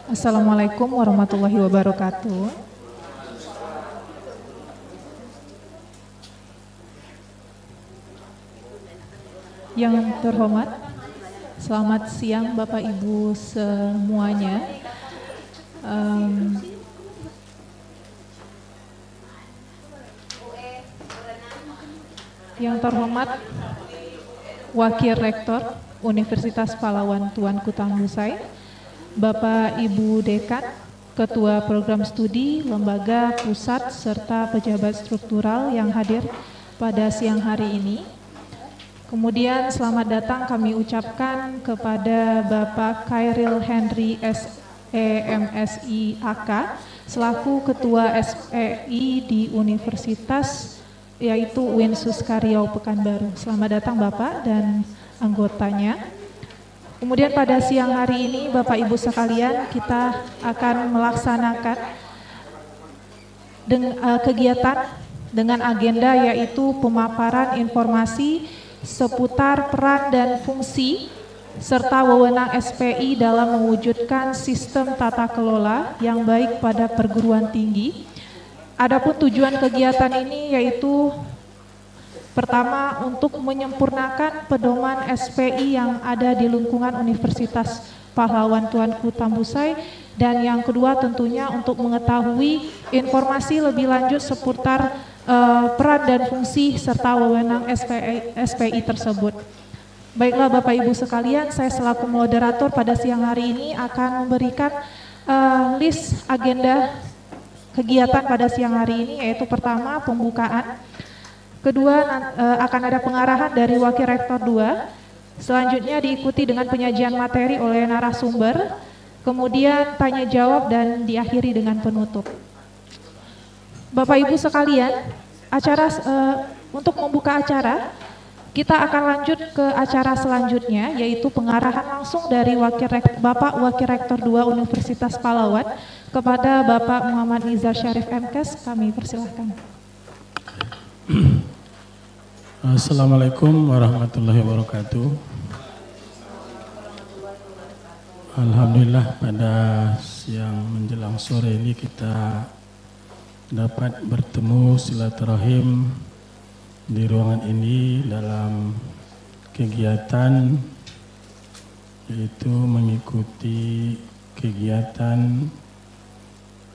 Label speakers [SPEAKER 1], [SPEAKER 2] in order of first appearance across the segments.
[SPEAKER 1] Assalamualaikum warahmatullahi wabarakatuh. Yang terhormat, selamat siang Bapak Ibu semuanya. Yang terhormat Wakil Rektor Universitas Pahlawan Tuanku Tambusai, Bapak Ibu Dekan, Ketua Program Studi, Lembaga, Pusat, serta pejabat struktural yang hadir pada siang hari ini. Kemudian selamat datang kami ucapkan kepada Bapak Khairil Henry SEMSI AK, selaku Ketua SPI di Universitas, yaitu UIN Suskaryau Pekanbaru. Selamat datang Bapak dan anggotanya. Kemudian pada siang hari ini Bapak Ibu sekalian, kita akan melaksanakan kegiatan dengan agenda yaitu pemaparan informasi seputar peran dan fungsi serta wewenang SPI dalam mewujudkan sistem tata kelola yang baik pada perguruan tinggi. Adapun tujuan kegiatan ini yaitu pertama, untuk menyempurnakan pedoman SPI yang ada di lingkungan Universitas Pahlawan Tuanku Tambusai, dan yang kedua tentunya untuk mengetahui informasi lebih lanjut seputar peran dan fungsi serta wewenang SPI tersebut. Baiklah Bapak Ibu sekalian, saya selaku moderator pada siang hari ini akan memberikan list agenda kegiatan pada siang hari ini, yaitu pertama pembukaan. Kedua, akan ada pengarahan dari Wakil Rektor 2, selanjutnya diikuti dengan penyajian materi oleh narasumber, kemudian tanya jawab dan diakhiri dengan penutup. Bapak Ibu sekalian, untuk membuka acara, kita akan lanjut ke acara selanjutnya, yaitu pengarahan langsung dari Bapak Wakil Rektor 2 Universitas Pahlawan kepada Bapak Muhammad Nizar Syarif MKes. Kami persilahkan.
[SPEAKER 2] Assalamualaikum warahmatullahi wabarakatuh. Alhamdulillah pada siang menjelang sore ini kita dapat bertemu silaturahim di ruangan ini dalam kegiatan yaitu mengikuti kegiatan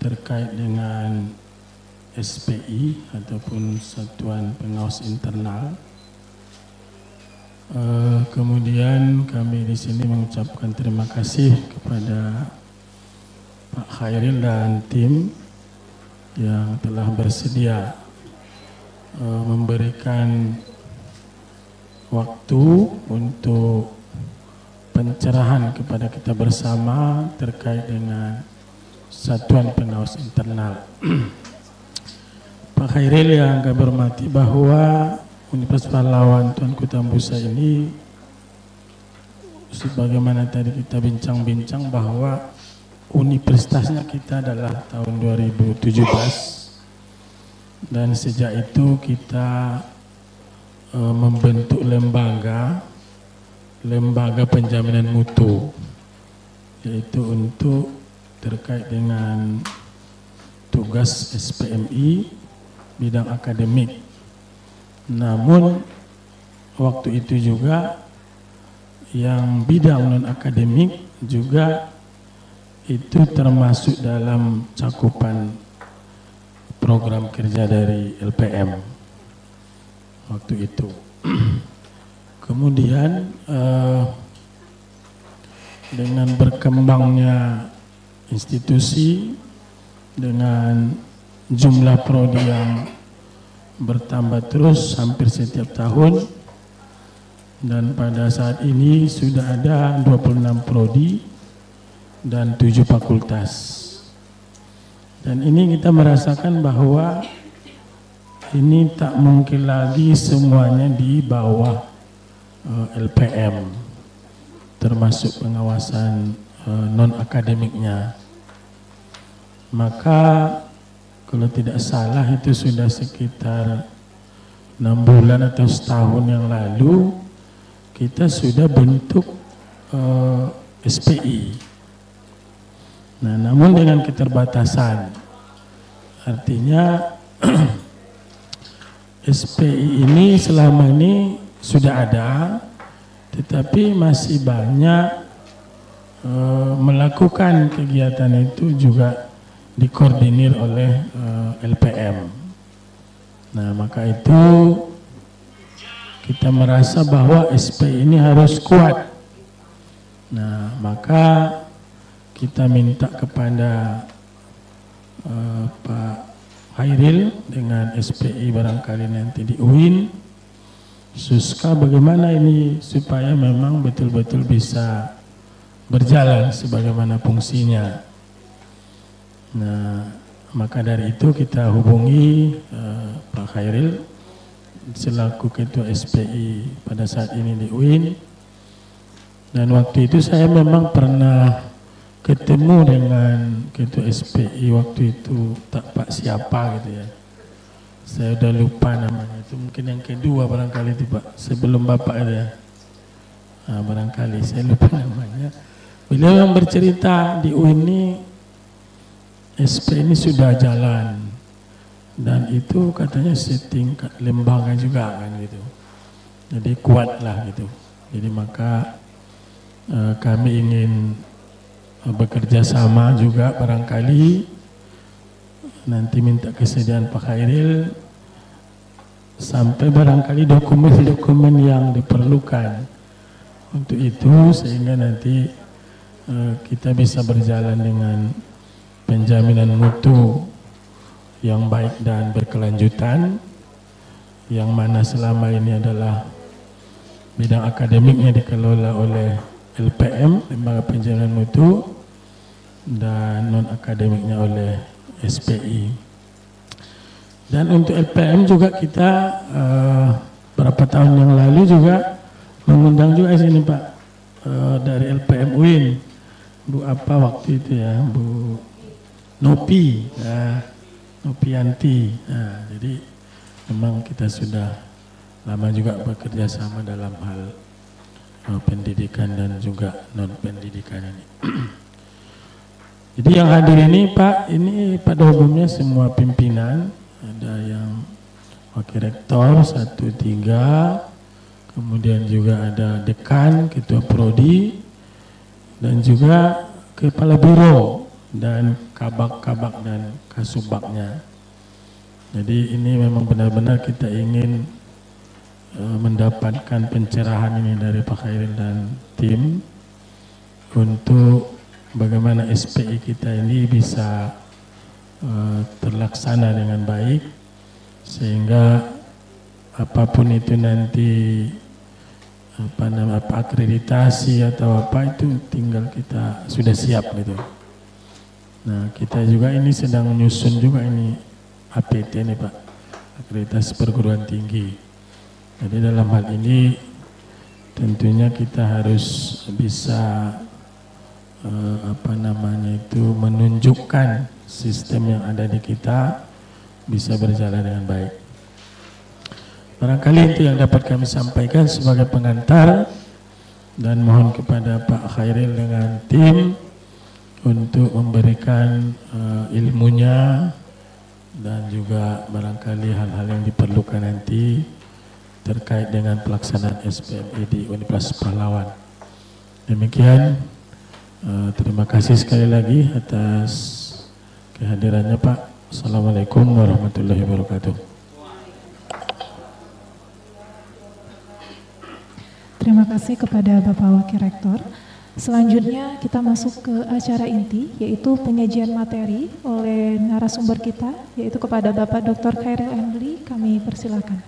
[SPEAKER 2] terkait dengan SPI ataupun Satuan Pengawas Internal. Kemudian kami di sini mengucapkan terima kasih kepada Pak Khairil dan tim yang telah bersedia memberikan waktu untuk pencerahan kepada kita bersama terkait dengan Satuan Pengawas Internal. Pak Khairil yang kami hormati, bahwa Universitas Pahlawan Tuanku Tambusai ini, sebagaimana tadi kita bincang-bincang, bahwa universitasnya kita adalah tahun 2017, dan sejak itu kita membentuk lembaga penjaminan mutu, yaitu untuk terkait dengan tugas SPMI bidang akademik. Namun waktu itu juga yang bidang non akademik juga itu termasuk dalam cakupan program kerja dari LPM waktu itu. Kemudian dengan berkembangnya institusi dengan jumlah prodi yang bertambah terus hampir setiap tahun, dan pada saat ini sudah ada 26 prodi dan 7 fakultas. Dan ini kita merasakan bahwa ini tak mungkin lagi semuanya di bawah LPM, termasuk pengawasan non-akademiknya. Maka kalau tidak salah itu sudah sekitar 6 bulan atau setahun yang lalu kita sudah bentuk SPI. Nah, namun dengan keterbatasan, artinya SPI ini selama ini sudah ada, tetapi masih banyak melakukan kegiatan itu juga dikoordinir oleh LPM. Nah, maka itu kita merasa bahwa SPI ini harus kuat. Nah, maka kita minta kepada Pak Khairil dengan SPI barangkali nanti di UIN, Suska, bagaimana ini supaya memang betul-betul bisa berjalan sebagaimana fungsinya. Nah, maka dari itu kita hubungi Pak Khairil selaku Ketua SPI pada saat ini di UIN. Dan waktu itu saya memang pernah ketemu dengan Ketua SPI waktu itu, tak Pak siapa gitu ya. Saya udah lupa namanya, itu mungkin yang kedua barangkali itu Pak, sebelum Bapak itu ya. Nah, barangkali saya lupa namanya. Beliau yang bercerita di UIN ini, SPI ini sudah jalan. Dan itu katanya setingkat lembaga juga kan gitu. Jadi kuatlah gitu. Jadi maka kami ingin bekerja sama juga barangkali nanti minta kesediaan Pak Khairil sampai barangkali dokumen-dokumen yang diperlukan untuk itu, sehingga nanti kita bisa berjalan dengan penjaminan mutu yang baik dan berkelanjutan, yang mana selama ini adalah bidang akademiknya dikelola oleh LPM, Lembaga Penjaminan Mutu, dan non-akademiknya oleh SPI. Dan untuk LPM juga kita berapa tahun yang lalu juga mengundang juga sini Pak, dari LPM UIN, Bu apa waktu itu ya, Bu Nopi, Nopianti. Nah, jadi memang kita sudah lama juga bekerja sama dalam hal pendidikan dan juga non pendidikan ini. Jadi yang hadir ini Pak, ini pada umumnya semua pimpinan, ada yang wakil rektor 1, 3, kemudian juga ada dekan, ketua prodi, dan juga kepala biro dan kabak-kabak dan kasubagnya. Jadi ini memang benar-benar kita ingin mendapatkan pencerahan ini dari Pak Khairil dan tim untuk bagaimana SPI kita ini bisa terlaksana dengan baik, sehingga apapun itu nanti akreditasi atau apa itu tinggal kita sudah siap gitu. Nah, kita juga ini sedang menyusun juga ini APT nih Pak, akreditasi perguruan tinggi. Jadi dalam hal ini tentunya kita harus bisa menunjukkan sistem yang ada di kita bisa berjalan dengan baik. Barangkali itu yang dapat kami sampaikan sebagai pengantar, dan mohon kepada Pak Khairil dengan tim untuk memberikan ilmunya dan juga barangkali hal-hal yang diperlukan nanti terkait dengan pelaksanaan SPMI di Universitas Pahlawan. Demikian, terima kasih sekali lagi atas kehadirannya Pak. Assalamualaikum warahmatullahi wabarakatuh.
[SPEAKER 1] Terima kasih kepada Bapak Wakil Rektor. Selanjutnya kita masuk ke acara inti, yaitu penyajian materi oleh narasumber kita, yaitu kepada Bapak Dr. Khairil Endli. Kami persilakan.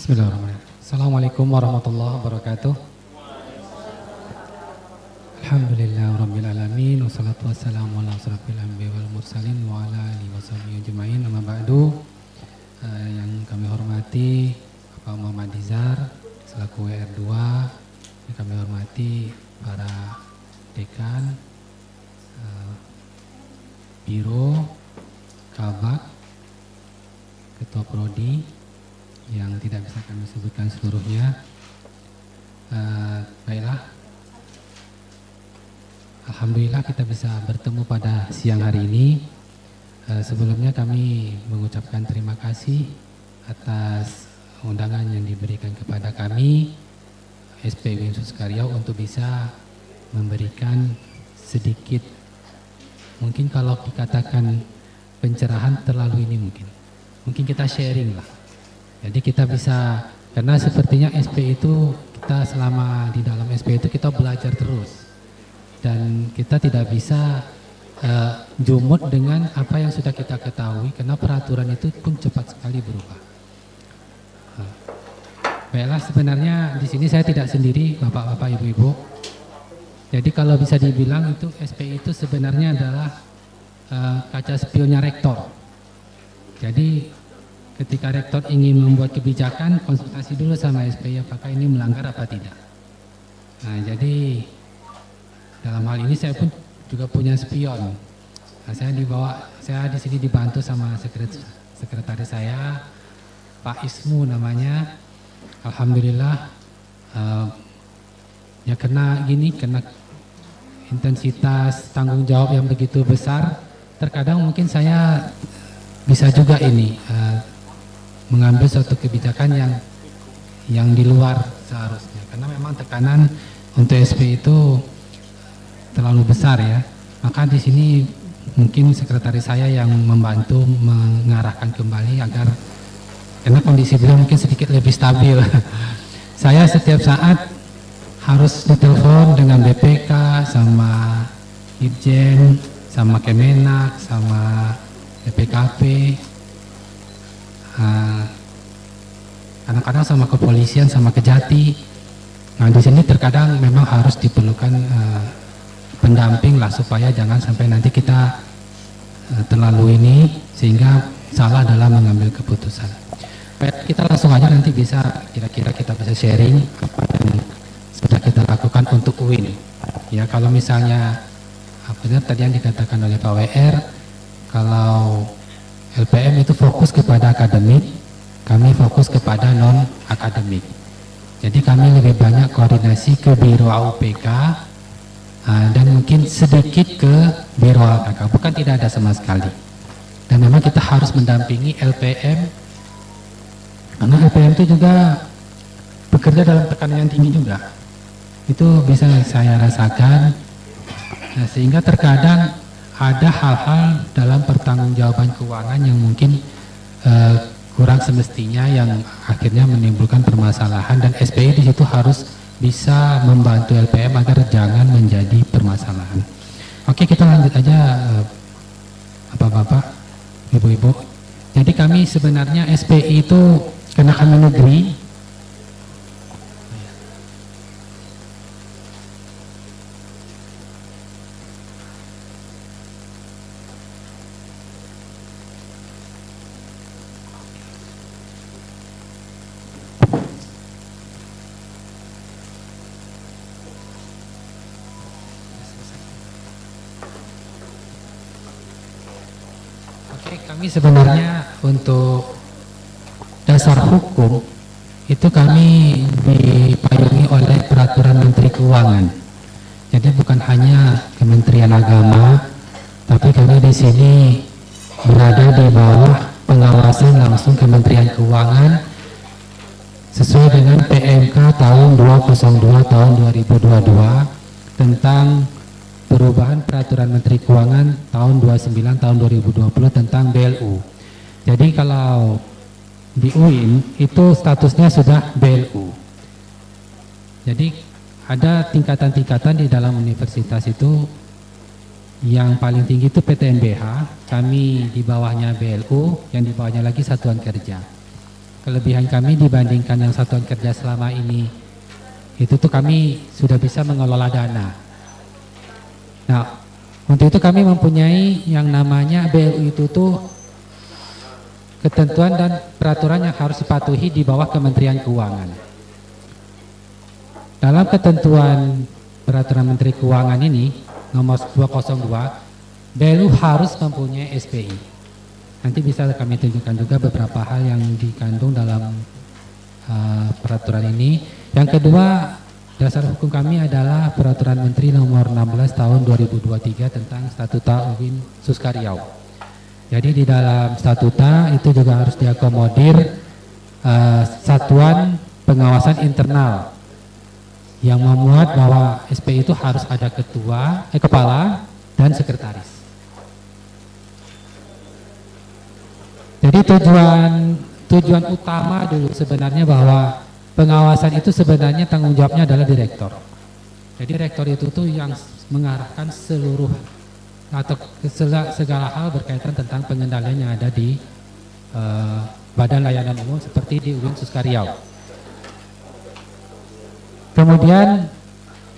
[SPEAKER 3] Bismillahirrahmanirrahim. Assalamualaikum warahmatullahi wabarakatuh. Alhamdulillahirabbil alamin wassalatu wassalamu ala asrofil anbiya'i wal mursalin wa ala alihi washabihi ajmain. Amma ba'du. Yang kami hormati Bapak Muhammad Dizar selaku WR2, yang kami hormati para dekan, biro, kabak, ketua prodi yang tidak bisa kami sebutkan seluruhnya. Baiklah, alhamdulillah kita bisa bertemu pada siang hari ini. Sebelumnya kami mengucapkan terima kasih atas undangan yang diberikan kepada kami SPI Suskaryau untuk bisa memberikan sedikit, mungkin kalau dikatakan pencerahan terlalu ini mungkin kita sharing lah. Jadi kita bisa, karena sepertinya SPI itu kita selama di dalam SPI itu kita belajar terus dan kita tidak bisa jumut dengan apa yang sudah kita ketahui karena peraturan itu pun cepat sekali berubah. Baiklah, sebenarnya di sini saya tidak sendiri, bapak-bapak, ibu-ibu. Jadi kalau bisa dibilang itu SPI itu sebenarnya adalah kaca spionnya rektor. Jadi ketika rektor ingin membuat kebijakan, konsultasi dulu sama SPI apakah ini melanggar apa tidak. Nah, jadi dalam hal ini saya pun juga punya spion. Nah, saya di sini dibantu sama sekretaris saya, Pak Ismu namanya. Alhamdulillah, ya kena intensitas tanggung jawab yang begitu besar. Terkadang mungkin saya bisa juga mengambil suatu kebijakan yang di luar seharusnya, karena memang tekanan untuk SP itu terlalu besar ya. Maka di sini mungkin sekretaris saya yang membantu mengarahkan kembali agar, karena kondisi beliau mungkin sedikit lebih stabil. Saya setiap saat harus ditelepon dengan BPK, sama Irjen, sama Kemenak, sama BPKP, kadang-kadang sama kepolisian, sama Kejati. Nah, di sini terkadang memang harus diperlukan pendamping lah supaya jangan sampai nanti kita terlalu ini sehingga salah dalam mengambil keputusan. Baik, kita langsung aja nanti bisa kira-kira kita bisa sharing apa yang sudah kita lakukan untuk UIN. Ya, kalau misalnya benar tadi yang dikatakan oleh Pak WR, kalau LPM itu fokus kepada akademik, kami fokus kepada non akademik. Jadi kami lebih banyak koordinasi ke Biro AUPK dan mungkin sedikit ke Biro AKK, bukan tidak ada sama sekali. Dan memang kita harus mendampingi LPM, karena LPM itu juga bekerja dalam tekanan yang tinggi juga. Itu bisa saya rasakan. Nah, sehingga terkadang ada hal-hal dalam pertanggungjawaban keuangan yang mungkin kurang semestinya yang akhirnya menimbulkan permasalahan, dan SPI di situ harus bisa membantu LPM agar jangan menjadi permasalahan. Oke, kita lanjut aja bapak-bapak, ibu-ibu. Jadi kami sebenarnya SPI itu karena kami negeri, kami sebenarnya untuk dasar hukum itu kami dipayungi oleh peraturan Menteri Keuangan. Jadi bukan hanya Kementerian Agama, tapi kami di sini berada di bawah pengawasan langsung Kementerian Keuangan sesuai dengan PMK tahun 202 tahun 2022 tentang perubahan peraturan Menteri Keuangan tahun 29 tahun 2020 tentang BLU. Jadi kalau di UIN itu statusnya sudah BLU. Jadi ada tingkatan-tingkatan di dalam universitas itu. Yang paling tinggi itu PTNBH, kami di bawahnya BLU, yang di bawahnya lagi satuan kerja. kelebihan kami dibandingkan yang satuan kerja selama ini, itu tuh kami sudah bisa mengelola dana. Nah, untuk itu kami mempunyai yang namanya BLU itu tuh ketentuan dan peraturan yang harus dipatuhi di bawah Kementerian Keuangan. Dalam ketentuan peraturan Menteri Keuangan ini nomor 202, BLU harus mempunyai SPI. Nanti bisa kami tunjukkan juga beberapa hal yang dikandung dalam peraturan ini. Yang kedua, dasar hukum kami adalah peraturan Menteri nomor 16 tahun 2023 tentang Statuta UIN Suskaryau. Jadi di dalam statuta itu juga harus diakomodir satuan pengawasan internal yang memuat bahwa SPI itu harus ada kepala dan sekretaris. Jadi tujuan utama dulu sebenarnya bahwa pengawasan itu sebenarnya tanggung jawabnya adalah direktur. Jadi direktur itu tuh yang mengarahkan seluruh atau segala hal berkaitan tentang pengendalian yang ada di Badan Layanan Umum seperti di UIN Suskaryau. Kemudian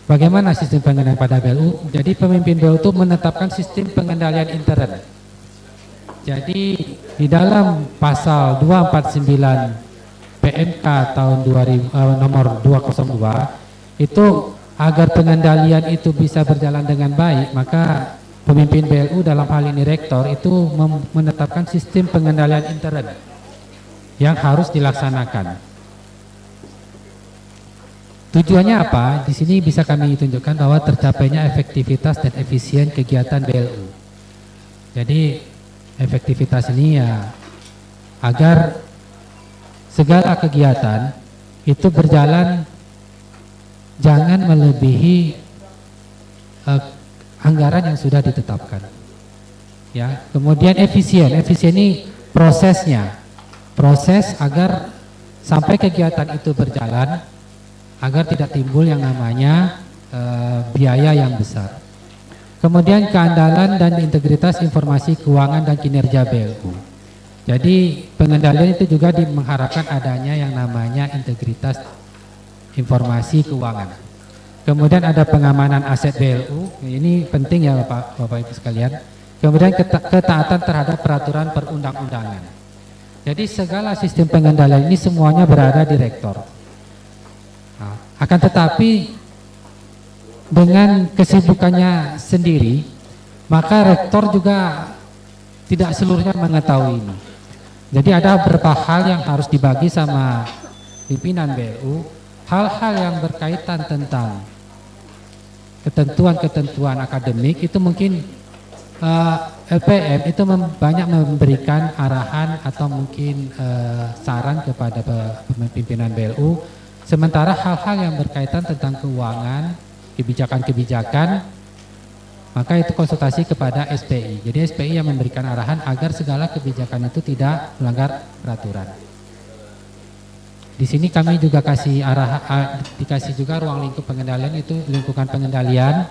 [SPEAKER 3] bagaimana sistem pengendalian pada BLU? Jadi pemimpin BLU itu menetapkan sistem pengendalian intern. Jadi di dalam pasal 249 PMK tahun 2000 nomor 202 itu agar pengendalian itu bisa berjalan dengan baik, maka pemimpin BLU dalam hal ini rektor itu menetapkan sistem pengendalian intern yang harus dilaksanakan. Tujuannya apa? Di sini bisa kami tunjukkan bahwa tercapainya efektivitas dan efisien kegiatan BLU. Jadi efektivitas ini ya agar segala kegiatan itu berjalan jangan melebihi anggaran yang sudah ditetapkan. Ya, kemudian efisien ini prosesnya, proses agar sampai kegiatan itu berjalan agar tidak timbul yang namanya biaya yang besar. Kemudian keandalan dan integritas informasi keuangan dan kinerja BLU. Jadi pengendalian itu juga mengharapkan adanya yang namanya integritas informasi keuangan. Kemudian ada pengamanan aset BLU, ini penting ya Bapak Ibu sekalian. Kemudian ketaatan terhadap peraturan perundang-undangan. Jadi segala sistem pengendalian ini semuanya berada di rektor. Nah, akan tetapi dengan kesibukannya sendiri, maka rektor juga tidak seluruhnya mengetahui ini. Jadi ada beberapa hal yang harus dibagi sama pimpinan BLU, hal-hal yang berkaitan tentang ketentuan-ketentuan akademik itu mungkin LPM itu banyak memberikan arahan atau mungkin saran kepada pimpinan BLU. Sementara hal-hal yang berkaitan tentang keuangan, kebijakan-kebijakan, maka itu konsultasi kepada SPI. Jadi SPI yang memberikan arahan agar segala kebijakan itu tidak melanggar peraturan. Di sini kami juga kasih dikasih juga ruang lingkup pengendalian, itu lingkungan pengendalian.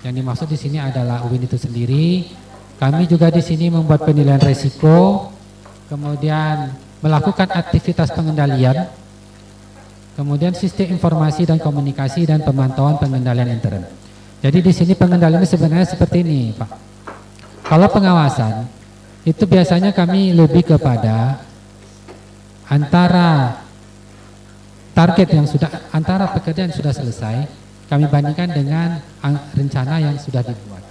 [SPEAKER 3] Yang dimaksud di sini adalah UIN itu sendiri. Kami juga di sini membuat penilaian resiko, kemudian melakukan aktivitas pengendalian, kemudian sistem informasi dan komunikasi dan pemantauan pengendalian intern. Jadi di sini pengendalian sebenarnya seperti ini, Pak. Kalau pengawasan itu biasanya kami lebih kepada antara target yang sudah, antara pekerjaan yang sudah selesai, kami bandingkan dengan rencana yang sudah dibuat.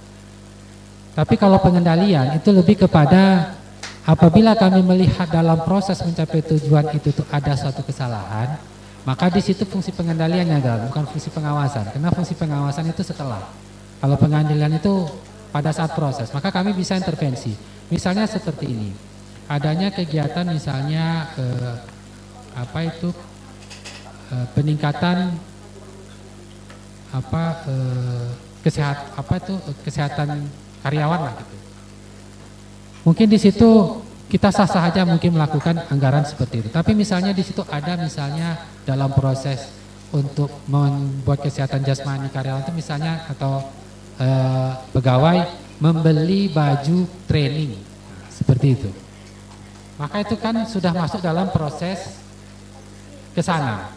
[SPEAKER 3] Tapi kalau pengendalian itu lebih kepada apabila kami melihat dalam proses mencapai tujuan itu tuh ada suatu kesalahan, maka di situ fungsi pengendaliannya adalah bukan fungsi pengawasan. Karena fungsi pengawasan itu setelah. Kalau pengendalian itu pada saat proses, maka kami bisa intervensi. Misalnya seperti ini. Adanya kegiatan misalnya peningkatan kesehatan karyawan lah gitu. Mungkin di situ kita sah-sah aja mungkin melakukan anggaran seperti itu. Tapi misalnya di situ ada misalnya dalam proses untuk membuat kesehatan jasmani karyawan itu misalnya atau pegawai membeli baju training seperti itu. maka itu kan sudah masuk dalam proses ke sana.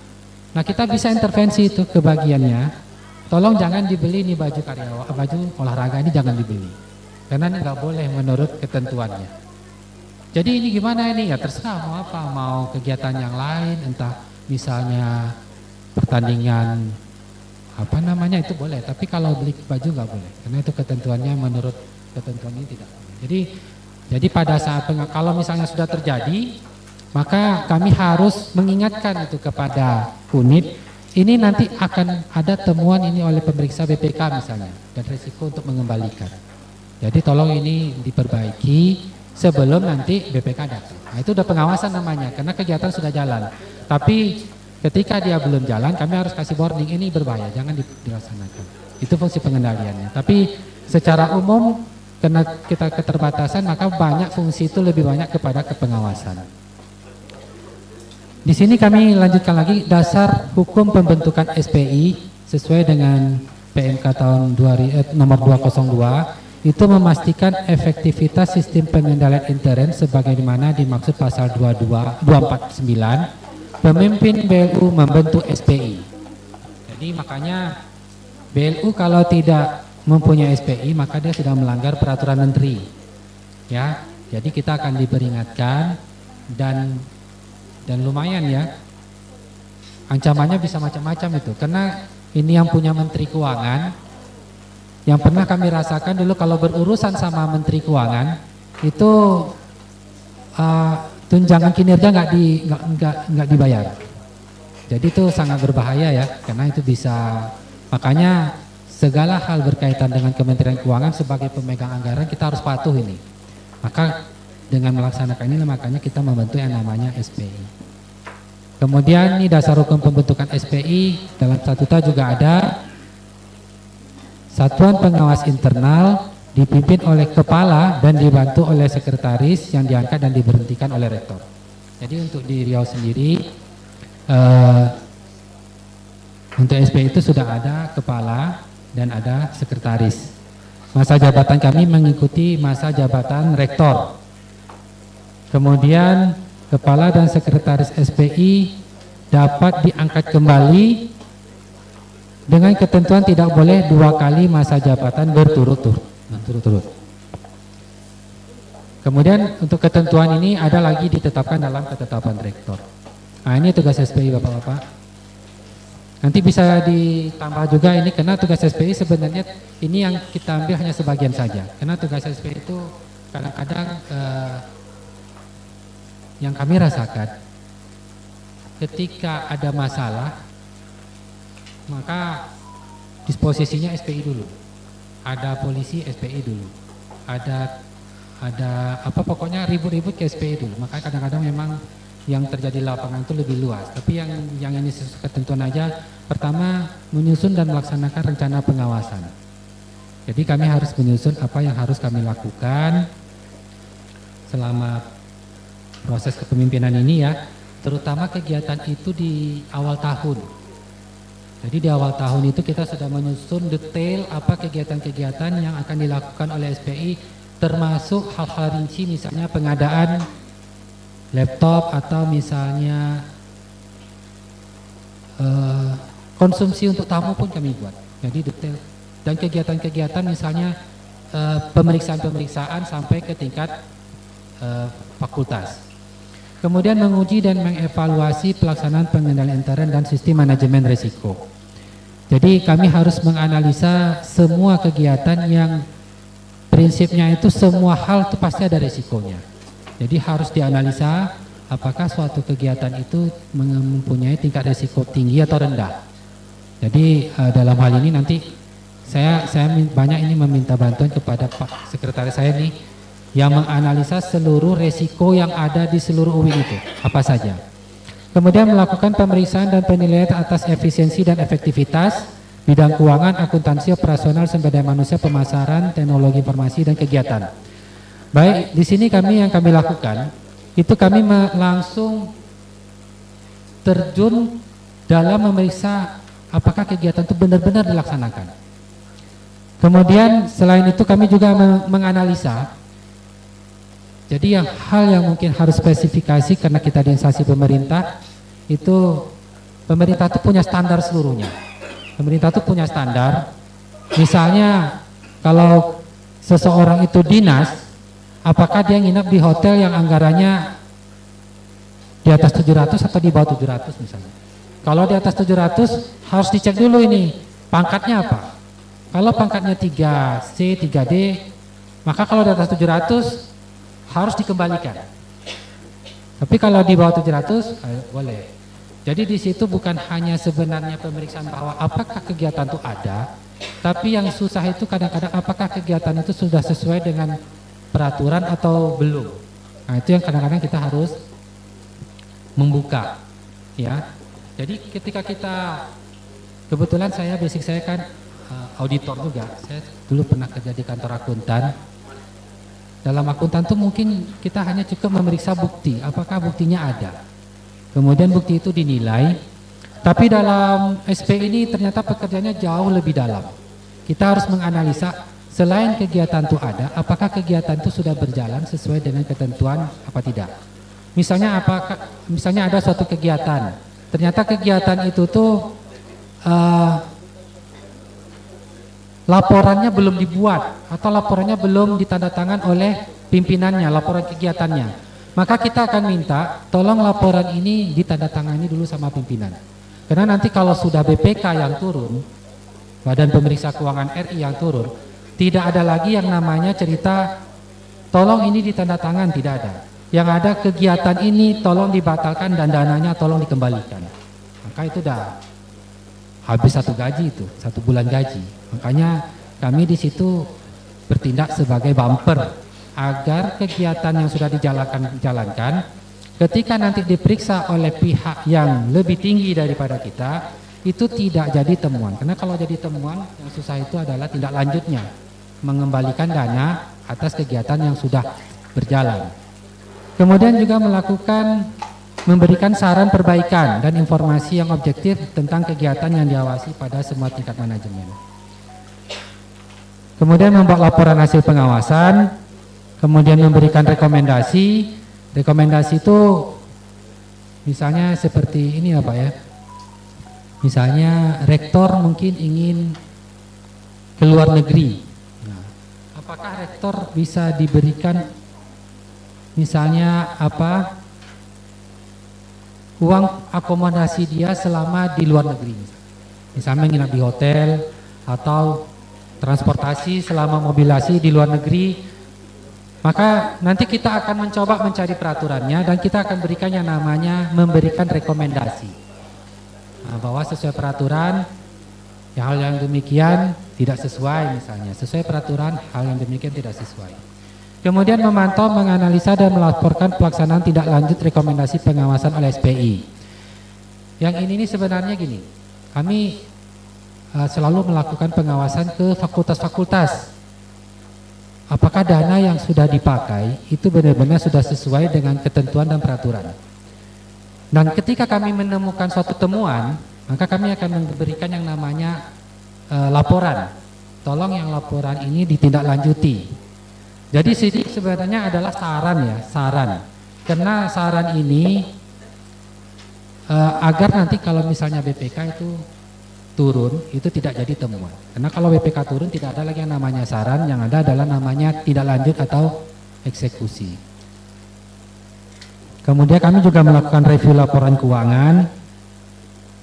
[SPEAKER 3] Nah, kita bisa intervensi itu ke bagiannya. Tolong jangan dibeli nih baju karyawan, baju olahraga ini jangan dibeli. Karena ini nggak boleh menurut ketentuannya. Jadi ini gimana ini? Ya terserah mau apa, mau kegiatan yang lain, entah misalnya pertandingan apa namanya itu boleh. Tapi kalau beli baju nggak boleh, karena itu ketentuannya menurut ketentuan ini tidak boleh. Jadi pada saat kalau misalnya sudah terjadi, maka kami harus mengingatkan itu kepada unit. Ini nanti akan ada temuan ini oleh pemeriksa BPK misalnya, dan risiko untuk mengembalikan. Jadi tolong ini diperbaiki sebelum nanti BPK datang. Nah, itu udah pengawasan namanya, karena kegiatan sudah jalan. Tapi ketika dia belum jalan, kami harus kasih warning, ini berbahaya, jangan dilaksanakan. Itu fungsi pengendaliannya. Tapi secara umum, karena kita keterbatasan, maka banyak fungsi itu lebih banyak kepada kepengawasan. Di sini kami lanjutkan lagi dasar hukum pembentukan SPI sesuai dengan PMK tahun nomor 202 itu memastikan efektivitas sistem pengendalian intern sebagaimana dimaksud pasal 249. Pemimpin BLU membentuk SPI. Jadi makanya BLU kalau tidak mempunyai SPI maka dia sudah melanggar peraturan menteri. Ya, jadi kita akan diperingatkan dan lumayan ya, ancamannya bisa macam-macam itu, karena ini yang punya Menteri Keuangan, yang pernah kami rasakan dulu kalau berurusan sama Menteri Keuangan itu tunjangan kinerja nggak dibayar, jadi itu sangat berbahaya ya, karena itu bisa, makanya segala hal berkaitan dengan Kementerian Keuangan sebagai pemegang anggaran kita harus patuh ini, maka dengan melaksanakan ini makanya kita membentuk yang namanya SPI. Kemudian ini dasar hukum pembentukan SPI dalam statuta juga ada satuan pengawas internal dipimpin oleh kepala dan dibantu oleh sekretaris yang diangkat dan diberhentikan oleh rektor. Jadi untuk di Riau sendiri untuk SPI itu sudah ada kepala dan ada sekretaris. Masa jabatan kami mengikuti masa jabatan rektor. Kemudian kepala dan sekretaris SPI dapat diangkat kembali dengan ketentuan tidak boleh 2 kali masa jabatan berturut-turut. Kemudian untuk ketentuan ini ada lagi ditetapkan dalam ketetapan rektor. Nah, ini tugas SPI Bapak-bapak. Nanti bisa ditambah juga ini, karena tugas SPI sebenarnya ini yang kita ambil hanya sebagian saja. Karena tugas SPI itu kadang-kadang yang kami rasakan ketika ada masalah maka disposisinya SPI dulu, ada polisi SPI dulu, ada apa pokoknya ribut-ribut ke SPI dulu, maka kadang-kadang memang yang terjadi lapangan itu lebih luas. Tapi yang ini sesuai ketentuan aja, pertama menyusun dan melaksanakan rencana pengawasan. Jadi kami harus menyusun apa yang harus kami lakukan selama proses kepemimpinan ini ya, terutama kegiatan itu di awal tahun. Jadi di awal tahun itu kita sudah menyusun detail apa kegiatan-kegiatan yang akan dilakukan oleh SPI, termasuk hal-hal rinci misalnya pengadaan laptop atau misalnya konsumsi untuk tamu pun kami buat. Jadi detail dan kegiatan-kegiatan misalnya pemeriksaan-pemeriksaan sampai ke tingkat fakultas. Kemudian menguji dan mengevaluasi pelaksanaan pengendalian intern dan sistem manajemen risiko. Jadi kami harus menganalisa semua kegiatan yang prinsipnya itu semua hal itu pasti ada risikonya. Jadi harus dianalisa apakah suatu kegiatan itu mempunyai tingkat risiko tinggi atau rendah. Jadi dalam hal ini nanti saya banyak ini meminta bantuan kepada Pak Sekretaris saya nih, yang menganalisa seluruh resiko yang ada di seluruh UIN itu, apa saja. Kemudian melakukan pemeriksaan dan penilaian atas efisiensi dan efektivitas bidang keuangan, akuntansi, operasional, sumber daya manusia, pemasaran, teknologi informasi, dan kegiatan. Baik, di sini yang kami lakukan, itu kami langsung terjun dalam memeriksa apakah kegiatan itu benar-benar dilaksanakan. Kemudian selain itu kami juga menganalisa Jadi hal yang mungkin harus spesifikasi karena kita di instansi pemerintah itu pemerintah itu punya standar seluruhnya. Pemerintah itu punya standar. Misalnya kalau seseorang itu dinas, apakah dia nginep di hotel yang anggarannya di atas 700 atau di bawah 700 misalnya. Kalau di atas 700 harus dicek dulu ini pangkatnya apa. Kalau pangkatnya 3C, 3D, maka kalau di atas 700 harus dikembalikan. Tapi kalau di bawah 700 boleh. Jadi di situ bukan hanya sebenarnya pemeriksaan bahwa apakah kegiatan itu ada, tapi yang susah itu kadang-kadang apakah kegiatan itu sudah sesuai dengan peraturan atau belum. Nah, itu yang kadang-kadang kita harus membuka, ya. Jadi ketika kita, kebetulan saya basic saya kan auditor juga. Saya dulu pernah kerja di kantor akuntan. Dalam akuntan itu mungkin kita hanya cukup memeriksa bukti, apakah buktinya ada. Kemudian bukti itu dinilai, tapi dalam SP ini ternyata pekerjaannya jauh lebih dalam. Kita harus menganalisa selain kegiatan itu ada, apakah kegiatan itu sudah berjalan sesuai dengan ketentuan apa tidak. Misalnya misalnya ada suatu kegiatan, ternyata kegiatan itu tuh laporannya belum dibuat atau laporannya belum ditandatangan oleh pimpinannya, laporan kegiatannya. Maka kita akan minta tolong laporan ini ditandatangani dulu sama pimpinan. Karena nanti kalau sudah BPK yang turun, Badan Pemeriksa Keuangan RI yang turun, tidak ada lagi yang namanya cerita tolong ini ditandatangan, tidak ada. Yang ada kegiatan ini tolong dibatalkan dan dananya tolong dikembalikan. Maka itu udah habis satu gaji itu, 1 bulan gaji. Makanya kami di situ bertindak sebagai bumper agar kegiatan yang sudah dijalankan ketika nanti diperiksa oleh pihak yang lebih tinggi daripada kita itu tidak jadi temuan. Karena kalau jadi temuan yang susah itu adalah tindak lanjutnya, mengembalikan dana atas kegiatan yang sudah berjalan. Kemudian juga memberikan saran perbaikan dan informasi yang objektif tentang kegiatan yang diawasi pada semua tingkat manajemen. Kemudian membuat laporan hasil pengawasan, kemudian memberikan rekomendasi. Rekomendasi itu misalnya seperti ini apa ya? Misalnya rektor mungkin ingin ke luar negeri. Nah, apakah rektor bisa diberikan misalnya uang akomodasi dia selama di luar negeri? Misalnya menginap di hotel atau transportasi selama mobilisasi di luar negeri. Maka nanti kita akan mencoba mencari peraturannya dan kita akan berikan yang namanya memberikan rekomendasi. Nah, bahwa sesuai peraturan, hal yang demikian tidak sesuai misalnya. Sesuai peraturan, hal yang demikian tidak sesuai. Kemudian memantau, menganalisa dan melaporkan pelaksanaan tindak lanjut rekomendasi pengawasan oleh SPI. Yang ini sebenarnya gini, kami selalu melakukan pengawasan ke fakultas-fakultas. Apakah dana yang sudah dipakai itu benar-benar sudah sesuai dengan ketentuan dan peraturan. Dan ketika kami menemukan suatu temuan, maka kami akan memberikan yang namanya laporan. Tolong yang laporan ini ditindaklanjuti. Jadi sini sebenarnya adalah saran. Karena saran ini agar nanti kalau misalnya BPK itu turun, itu tidak jadi temuan. Karena kalau BPK turun tidak ada lagi yang namanya saran, yang ada adalah namanya tindak lanjut atau eksekusi. Kemudian kami juga melakukan review laporan keuangan.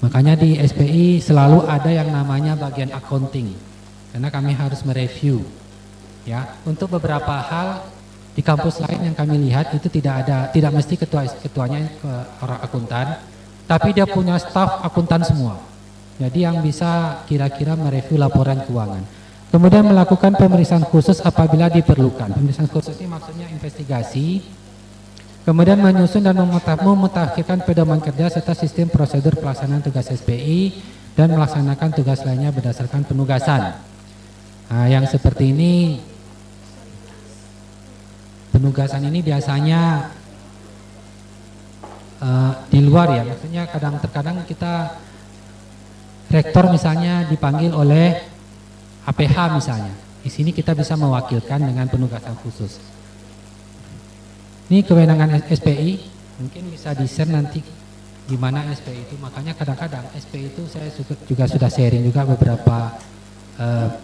[SPEAKER 3] Makanya di SPI selalu ada yang namanya bagian accounting. Karena kami harus mereview. Ya, untuk beberapa hal di kampus lain yang kami lihat itu tidak mesti ketuanya orang akuntan, tapi dia punya staf akuntan semua. Jadi yang bisa kira-kira mereview laporan keuangan. Kemudian melakukan pemeriksaan khusus apabila diperlukan. Pemeriksaan khusus ini maksudnya investigasi. Kemudian menyusun dan memutakhirkan pedoman kerja serta sistem prosedur pelaksanaan tugas SPI dan melaksanakan tugas lainnya berdasarkan penugasan. Nah, yang seperti ini, penugasan ini biasanya di luar ya. Maksudnya kadang-kadang kita rektor misalnya dipanggil oleh APH misalnya. Di sini kita bisa mewakilkan dengan penugasan khusus. Ini kewenangan SPI, mungkin bisa di-share nanti gimana SPI itu. Makanya kadang-kadang SPI itu saya juga sudah sharing juga beberapa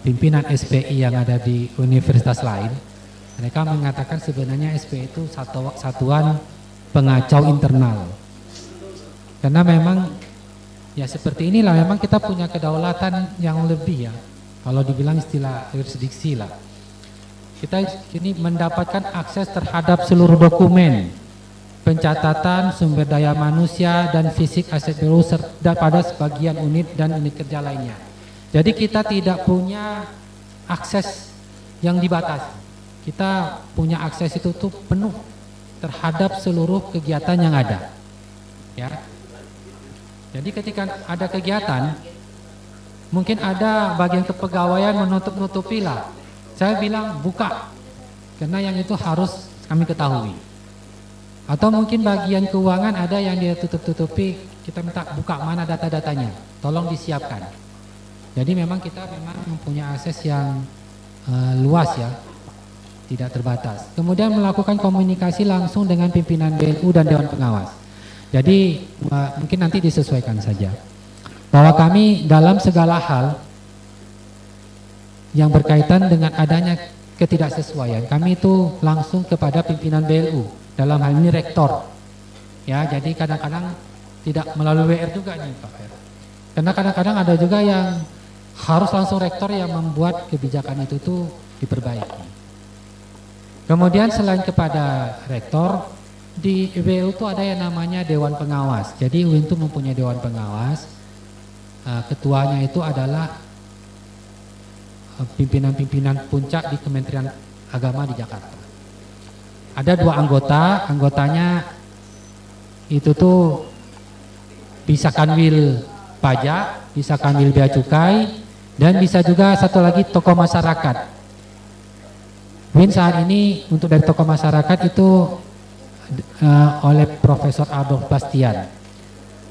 [SPEAKER 3] pimpinan SPI yang ada di universitas lain. Mereka mengatakan sebenarnya SPI itu satuan pengacau internal. Karena memang ya seperti inilah, memang kita punya kedaulatan yang lebih ya. Kalau dibilang istilah jurisdiksi lah. Kita ini mendapatkan akses terhadap seluruh dokumen, pencatatan, sumber daya manusia, dan fisik aset BLU serta pada sebagian unit dan unit kerja lainnya. Jadi kita tidak punya akses yang dibatasi. Kita punya akses itu tuh penuh terhadap seluruh kegiatan yang ada. Ya. Jadi ketika ada kegiatan, mungkin ada bagian kepegawaian menutup-nutupi lah. Saya bilang buka, karena yang itu harus kami ketahui. Atau mungkin bagian keuangan ada yang dia tutup-tutupi, kita minta buka mana data-datanya, tolong disiapkan. Jadi memang kita mempunyai akses yang luas ya, tidak terbatas. Kemudian melakukan komunikasi langsung dengan pimpinan BLU dan Dewan Pengawas. Jadi mungkin nanti disesuaikan saja. Bahwa kami dalam segala hal yang berkaitan dengan adanya ketidaksesuaian, kami itu langsung kepada pimpinan BLU, dalam hal ini rektor. Ya, jadi kadang-kadang tidak melalui WR juga nih Pak. Karena kadang-kadang ada juga yang harus langsung rektor yang membuat kebijakan itu tuh diperbaiki. Kemudian selain kepada rektor, di BLU itu ada yang namanya Dewan Pengawas. Jadi UIN itu mempunyai Dewan Pengawas. Ketuanya itu adalah pimpinan-pimpinan puncak di Kementerian Agama di Jakarta. Ada 2 anggota, anggotanya itu tuh bisa kanwil pajak, bisa kanwil bea cukai, dan bisa juga satu lagi tokoh masyarakat. UIN saat ini untuk dari tokoh masyarakat itu oleh Profesor Adolf Bastian.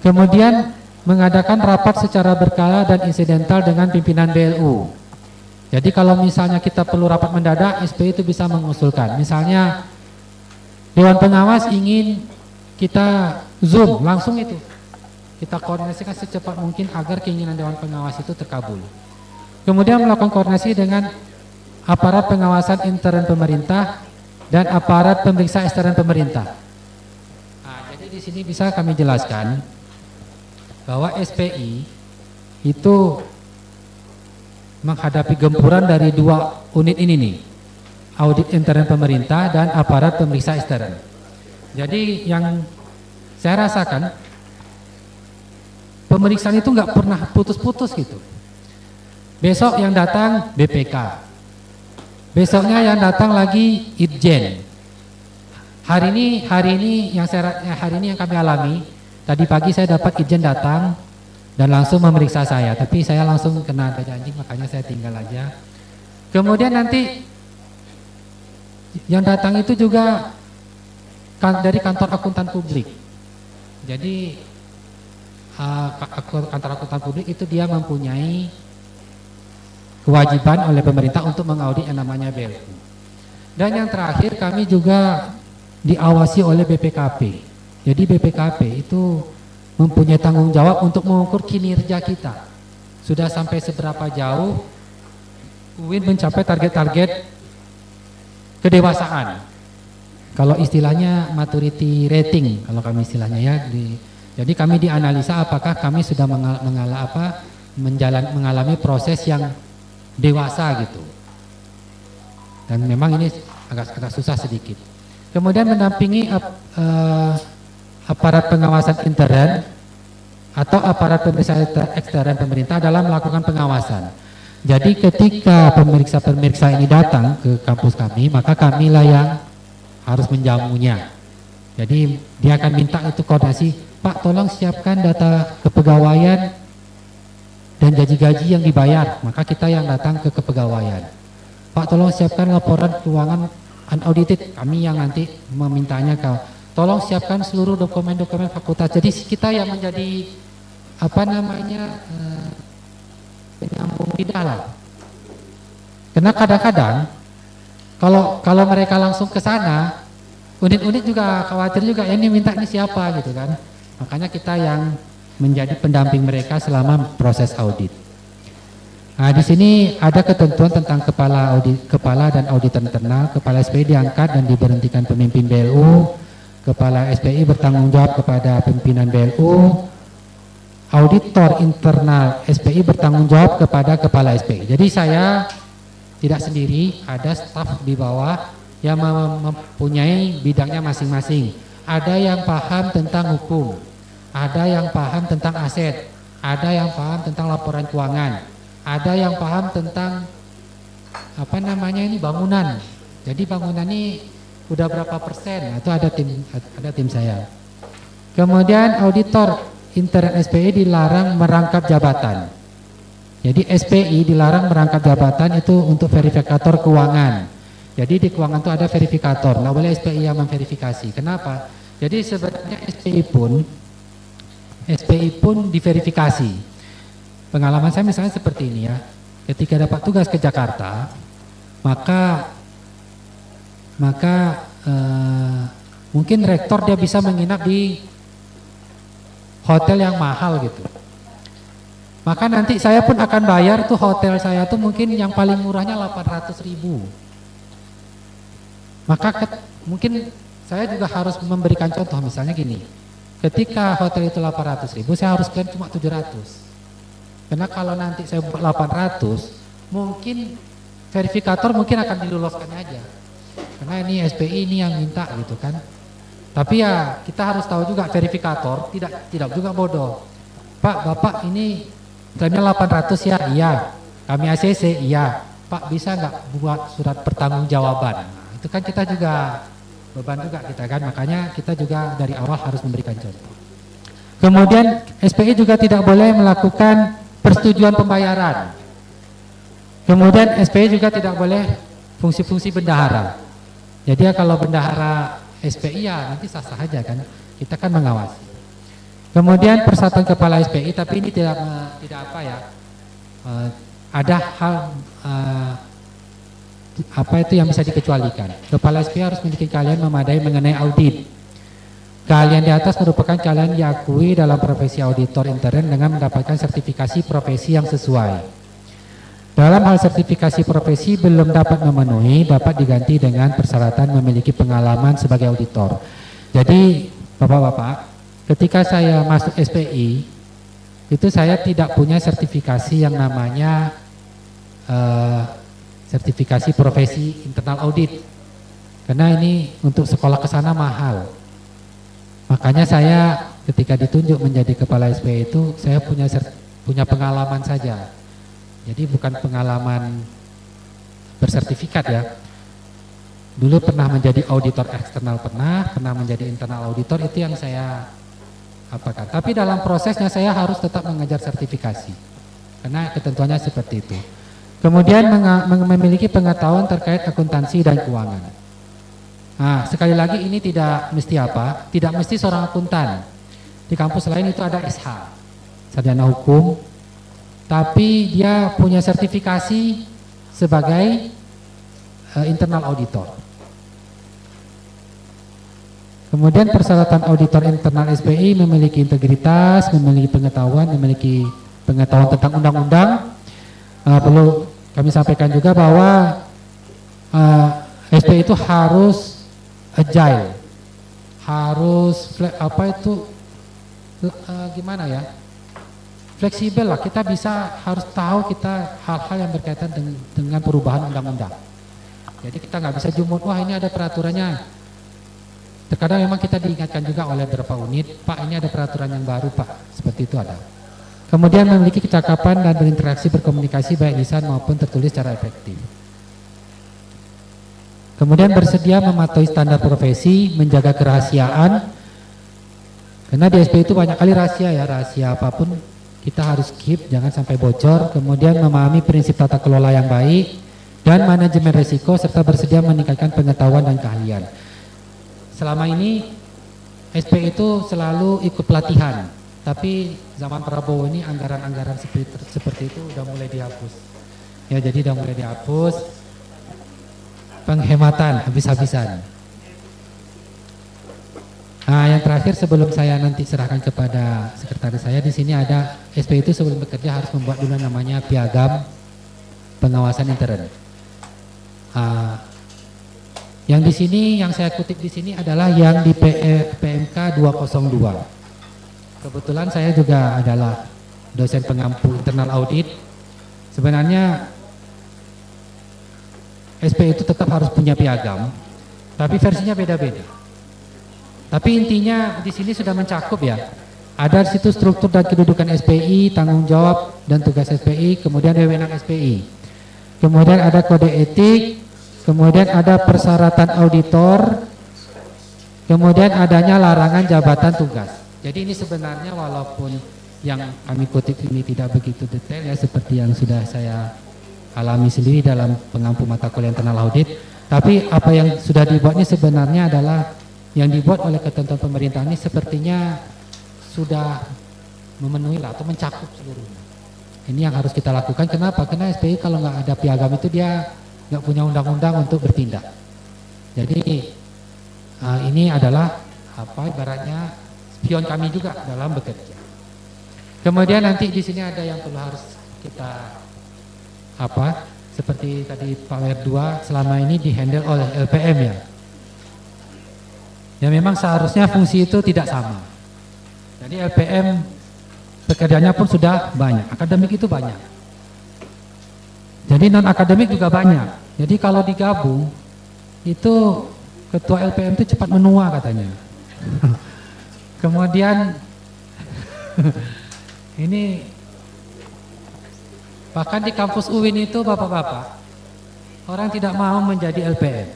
[SPEAKER 3] Kemudian mengadakan rapat secara berkala dan insidental dengan pimpinan BLU. Jadi kalau misalnya kita perlu rapat mendadak, SPI itu bisa mengusulkan. Misalnya Dewan Pengawas ingin kita Zoom langsung itu. Kita koordinasikan secepat mungkin agar keinginan Dewan Pengawas itu terkabul. Kemudian melakukan koordinasi dengan aparat pengawasan intern pemerintah dan aparat pemeriksa ekstern pemerintah. Nah, jadi di sini bisa kami jelaskan bahwa SPI itu menghadapi gempuran dari 2 unit ini nih, audit intern pemerintah dan aparat pemeriksa ekstern. Jadi yang saya rasakan pemeriksaan itu nggak pernah putus-putus gitu. Besok yang datang BPK, besoknya yang datang lagi Itjen. Hari ini yang kami alami, tadi pagi saya dapat Itjen datang dan langsung memeriksa saya, tapi saya langsung kena ada janji, makanya saya tinggal aja. Kemudian nanti yang datang itu juga dari kantor akuntan publik. Jadi kantor akuntan publik itu dia mempunyai kewajiban oleh pemerintah untuk mengaudit yang namanya BLU. Dan yang terakhir kami juga diawasi oleh BPKP. Jadi BPKP itu mempunyai tanggung jawab untuk mengukur kinerja kita. Sudah sampai seberapa jauh UIN mencapai target-target kedewasaan. Kalau istilahnya maturity rating, kalau kami istilahnya ya. Jadi kami dianalisa apakah kami sudah mengalami proses yang dewasa gitu. Dan memang ini agak susah sedikit. Kemudian mendampingi aparat pengawasan intern atau aparat pemeriksa ekstern pemerintah dalam melakukan pengawasan. Jadi ketika pemeriksa-pemeriksa ini datang ke kampus kami, maka kamilah yang harus menjamunya. Jadi dia akan minta itu koordinasi, Pak tolong siapkan data kepegawaian dan gaji-gaji yang dibayar, maka kita yang datang ke kepegawaian. Pak tolong siapkan laporan keuangan unaudited, kami yang nanti memintanya ke tolong siapkan seluruh dokumen-dokumen fakultas. Jadi kita yang menjadi penyambung lidah lah. Karena kadang-kadang kalau mereka langsung ke sana, unit-unit juga khawatir juga, ya ini minta ini siapa gitu kan. Makanya kita yang menjadi pendamping mereka selama proses audit. Nah, di sini ada ketentuan tentang kepala dan auditor internal. Kepala SPI diangkat dan diberhentikan pemimpin BLU. Kepala SPI bertanggung jawab kepada pimpinan BLU. Auditor internal SPI bertanggung jawab kepada kepala SPI. Jadi saya tidak sendiri, ada staf di bawah yang mempunyai bidangnya masing-masing. Ada yang paham tentang hukum, ada yang paham tentang aset, ada yang paham tentang laporan keuangan, ada yang paham tentang apa namanya ini bangunan. Jadi bangunan ini udah berapa persen? Itu ada tim saya. Kemudian auditor intern SPI dilarang merangkap jabatan. Jadi SPI dilarang merangkap jabatan itu untuk verifikator keuangan. Jadi di keuangan itu ada verifikator, nggak boleh SPI yang memverifikasi. Kenapa? Jadi sebenarnya SPI pun diverifikasi. Pengalaman saya misalnya seperti ini ya, ketika dapat tugas ke Jakarta, maka mungkin rektor dia bisa menginap di hotel yang mahal gitu. Maka nanti saya pun akan bayar tuh hotel saya tuh mungkin yang paling murahnya 800.000. Maka mungkin saya juga harus memberikan contoh, misalnya gini, ketika hotel itu 800.000 saya harus klaim cuma 700. Karena kalau nanti saya buat 800, mungkin verifikator mungkin akan diloloskan aja. Karena ini SPI ini yang minta gitu kan. Tapi ya kita harus tahu juga verifikator tidak juga bodoh. Pak, Bapak ini klaimnya 800 ya? Iya. Kami ACC? Iya. Pak, bisa nggak buat surat pertanggungjawaban? Nah, itu kan kita juga beban juga kita kan. Makanya kita juga dari awal harus memberikan contoh. Kemudian SPI juga tidak boleh melakukan persetujuan pembayaran. Kemudian SPI juga tidak boleh fungsi-fungsi bendahara. Jadi ya kalau bendahara SPI ya nanti sah-sah aja kan, kita kan mengawasi. Kemudian persatuan kepala SPI, tapi ini tidak apa ya, ada hal apa itu yang bisa dikecualikan. Kepala SPI harus memiliki keahlian memadai mengenai audit. Keahlian di atas merupakan keahlian diakui dalam profesi auditor intern dengan mendapatkan sertifikasi profesi yang sesuai. Dalam hal sertifikasi profesi belum dapat memenuhi, dapat diganti dengan persyaratan memiliki pengalaman sebagai auditor. Jadi Bapak-bapak, ketika saya masuk SPI, itu saya tidak punya sertifikasi yang namanya sertifikasi profesi internal audit. Karena ini untuk sekolah ke sana mahal. Makanya saya ketika ditunjuk menjadi kepala SPI itu saya punya pengalaman saja. Jadi bukan pengalaman bersertifikat ya. Dulu pernah menjadi auditor eksternal, pernah menjadi internal auditor, itu yang saya apakan. Tapi dalam prosesnya saya harus tetap mengejar sertifikasi. Karena ketentuannya seperti itu. Kemudian memiliki pengetahuan terkait akuntansi dan keuangan. Nah, sekali lagi ini tidak mesti apa? Tidak mesti seorang akuntan. Di kampus lain itu ada SH, sarjana hukum, tapi dia punya sertifikasi sebagai internal auditor. Kemudian persyaratan auditor internal SPI memiliki integritas, memiliki pengetahuan tentang undang-undang. Perlu kami sampaikan juga bahwa SPI itu harus agile, harus gimana ya, fleksibel lah. Kita harus tahu kita hal-hal yang berkaitan dengan perubahan undang-undang. Jadi kita nggak bisa jumut, wah ini ada peraturannya. Terkadang memang kita diingatkan juga oleh beberapa unit, Pak ini ada peraturan yang baru Pak, seperti itu ada. Kemudian memiliki kecakapan dan berinteraksi berkomunikasi baik lisan maupun tertulis secara efektif. Kemudian bersedia mematuhi standar profesi, menjaga kerahasiaan. Karena di SPI itu banyak kali rahasia ya, rahasia apapun kita harus keep, jangan sampai bocor. Kemudian memahami prinsip tata kelola yang baik dan manajemen risiko serta bersedia meningkatkan pengetahuan dan keahlian. Selama ini SPI itu selalu ikut pelatihan, tapi zaman Prabowo ini anggaran-anggaran seperti itu udah mulai dihapus. Ya, jadi udah mulai dihapus. Penghematan habis-habisan. Yang terakhir sebelum saya nanti serahkan kepada sekretaris saya, di sini ada SPI itu sebelum bekerja harus membuat dulu namanya piagam pengawasan intern. Yang di sini yang saya kutip di sini adalah yang di PMK 202. Kebetulan saya juga adalah dosen pengampu internal audit. Sebenarnya SPI itu tetap harus punya piagam, tapi versinya beda-beda. Tapi intinya di sini sudah mencakup ya. Ada di situ struktur dan kedudukan SPI, tanggung jawab dan tugas SPI, kemudian wewenang SPI. Kemudian ada kode etik, kemudian ada persyaratan auditor, kemudian adanya larangan jabatan tugas. Jadi ini sebenarnya walaupun yang kami kutip ini tidak begitu detail ya, seperti yang sudah saya alami sendiri dalam pengampu mata kuliah internal audit, tapi apa yang sudah dibuat ini sebenarnya adalah yang dibuat oleh ketentuan pemerintah ini sepertinya sudah memenuhi lah atau mencakup seluruhnya. Ini yang harus kita lakukan. Kenapa? Karena SPI kalau nggak ada piagam itu dia nggak punya undang-undang untuk bertindak. Jadi ini adalah apa ibaratnya spion kami juga dalam bekerja. Kemudian nanti di sini ada yang perlu harus kita seperti tadi Pak WR2 selama ini dihandle oleh LPM ya. Ya memang seharusnya fungsi itu tidak sama. Jadi LPM pekerjaannya pun sudah banyak, akademik itu banyak. Jadi non akademik juga banyak. Jadi kalau digabung itu ketua LPM itu cepat menua katanya. Kemudian ini bahkan di kampus UIN itu bapak-bapak orang tidak mau menjadi LPM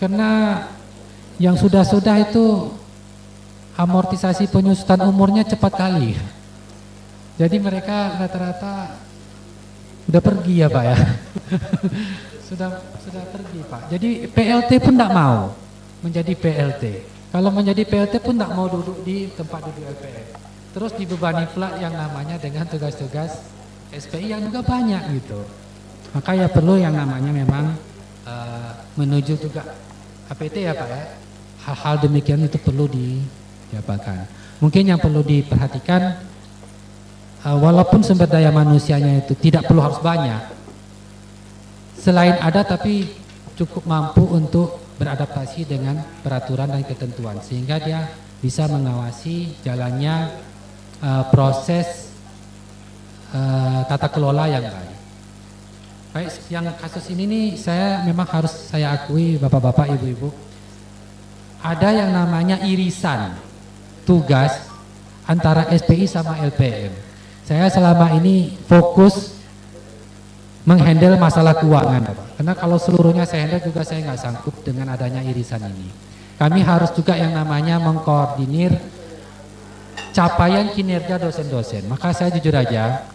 [SPEAKER 3] karena yang sudah-sudah itu amortisasi penyusutan umurnya cepat kali. Jadi mereka rata-rata udah pergi ya Pak ya. sudah pergi Pak. Jadi PLT pun tidak mau menjadi PLT. Kalau menjadi PLT pun tidak mau duduk di tempat duduk LPM. Terus dibebani pula yang namanya dengan tugas-tugas SPI yang juga banyak gitu. Maka ya perlu yang namanya memang menuju juga APT ya Pak ya. Hal-hal demikian itu perlu dijabarkan. Mungkin yang perlu diperhatikan, walaupun sumber daya manusianya itu tidak perlu harus banyak, selain ada tapi cukup mampu untuk beradaptasi dengan peraturan dan ketentuan, sehingga dia bisa mengawasi jalannya proses tata kelola yang baik. Baik, yang kasus ini nih saya memang harus saya akui bapak-bapak, ibu-ibu, ada yang namanya irisan tugas antara SPI sama LPM. Saya selama ini fokus menghandle masalah keuangan, Bapak. Karena kalau seluruhnya saya handle juga saya nggak sanggup dengan adanya irisan ini. Kami harus juga yang namanya mengkoordinir capaian kinerja dosen-dosen. Maka saya jujur aja,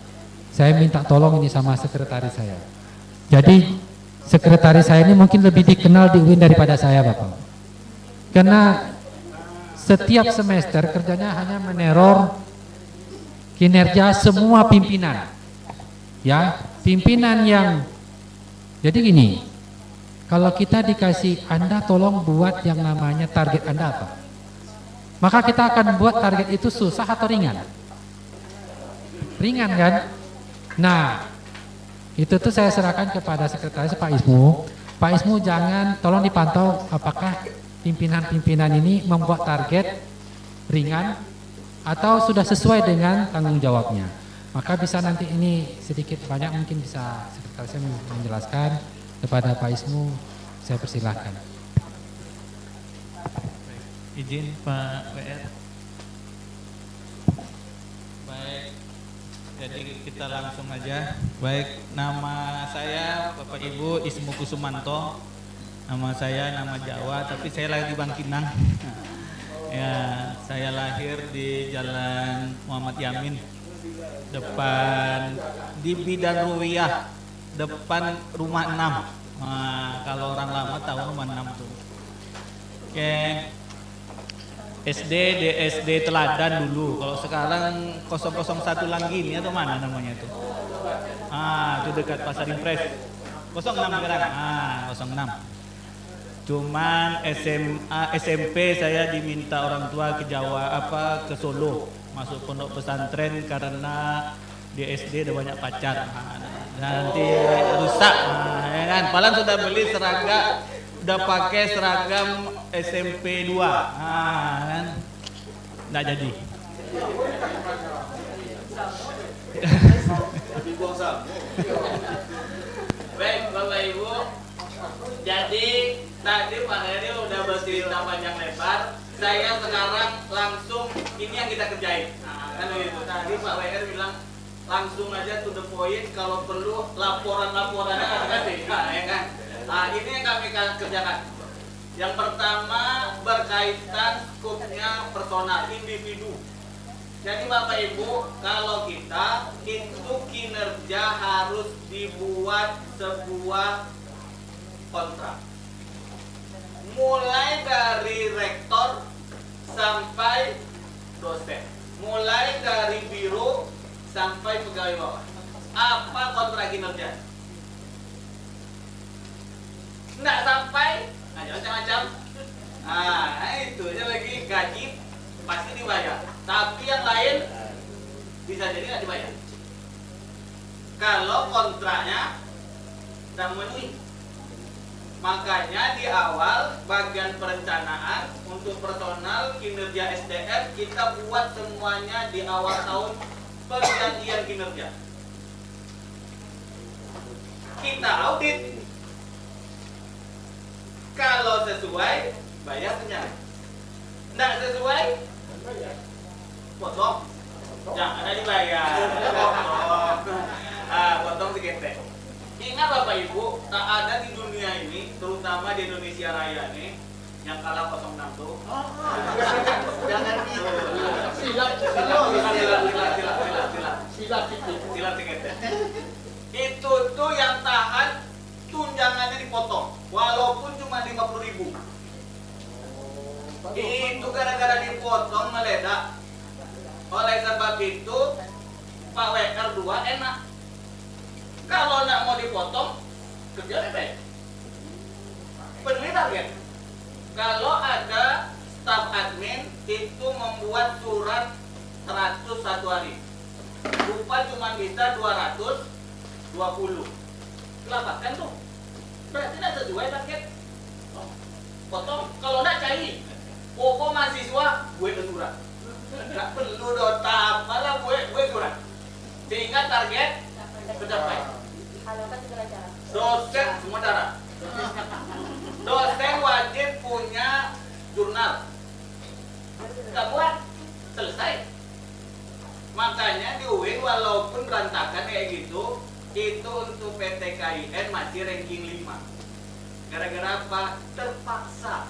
[SPEAKER 3] saya minta tolong ini sama sekretaris saya. Jadi sekretaris saya ini mungkin lebih dikenal di UIN daripada saya, Bapak. Karena setiap semester kerjanya hanya meneror kinerja semua pimpinan. Ya, pimpinan yang jadi gini, kalau kita dikasih Anda tolong buat yang namanya target Anda apa? Maka kita akan buat target itu susah atau ringan? Ringan kan? Nah, itu tuh saya serahkan kepada sekretaris Pak Ismu. Pak Ismu jangan tolong dipantau apakah pimpinan-pimpinan ini membuat target ringan atau sudah sesuai dengan tanggung jawabnya. Maka bisa nanti ini sedikit banyak mungkin bisa sekretaris menjelaskan kepada Pak Ismu, saya persilahkan.
[SPEAKER 4] Izin Pak WR. Baik, jadi kita langsung aja. Baik, nama saya Bapak Ibu Ismu Kusumanto. Nama saya nama Jawa, tapi saya lahir di Bangkinang. Ya, saya lahir di Jalan Muhammad Yamin, depan di Bidan Ruwiyah, depan rumah 6. Nah, kalau orang lama tahu rumah 6 tuh. Oke. SD di SD Teladan dulu. Kalau sekarang 001 Langgini atau mana namanya itu? Itu dekat Pasar Impres. 06 sekarang. 06. Cuman SMA, SMP saya diminta orang tua ke Jawa, ke Solo, masuk pondok pesantren karena di SD ada banyak pacar. Nanti rusak, ya kan? Padahal sudah beli seragam, udah pakai seragam SMP 2, kan? Nggak jadi. Baik Bapak Ibu, jadi tadi Pak Heri udah bercerita panjang lebar. Saya sekarang langsung ini yang kita kerjain. Kan begitu. Tadi Pak WR bilang langsung aja to the point, kalau perlu laporan-laporannya kasih, ya kan? Ini yang kami kerjakan. Yang pertama berkaitan skupnya personal, individu. Jadi Bapak Ibu, kalau kita itu kinerja harus dibuat sebuah kontrak. Mulai dari rektor sampai dosen, mulai dari biro sampai pegawai bawah. Apa kontrak kinerja? Nggak sampai, macam-macam. Itu aja lagi gaji pasti dibayar. Tapi yang lain bisa jadi nggak dibayar. Kalau kontraknya tidak memenuhi. Makanya di awal bagian perencanaan untuk personal kinerja SDM kita buat semuanya di awal tahun perjanjian kinerja. Kita audit. Kalau sesuai bayarnya. Tidak sesuai potong. Jangan ada dibayar. Potong sedikit. Ingat Bapak Ibu, tak ada di dunia ini, terutama di Indonesia Raya ini, yang kalah 06 tuh. Jangan silat sedikit. Itu tuh yang tahan tunjangannya dipotong, walaupun cuma 50.000. Itu gara-gara dipotong meledak. Oleh sebab itu Pak WR 2 enak. Kalau nggak mau dipotong, kerja baik. Penuhi target. Kalau ada staf admin itu membuat surat 100 satu hari, upah cuma bisa 220. Lambatkan tuh. Berarti tidak sesuai target. Potong. Kalau nggak cair. Pokok mahasiswa, gue ke surat. Nggak perlu dota apalah, gue surat. Sehingga target tercapai. Dosen semua darah. Dosen wajib punya jurnal. Nggak buat, selesai. Makanya di UIN walaupun berantakan kayak gitu, itu untuk PT KIN masih ranking 5. Gara-gara apa? Terpaksa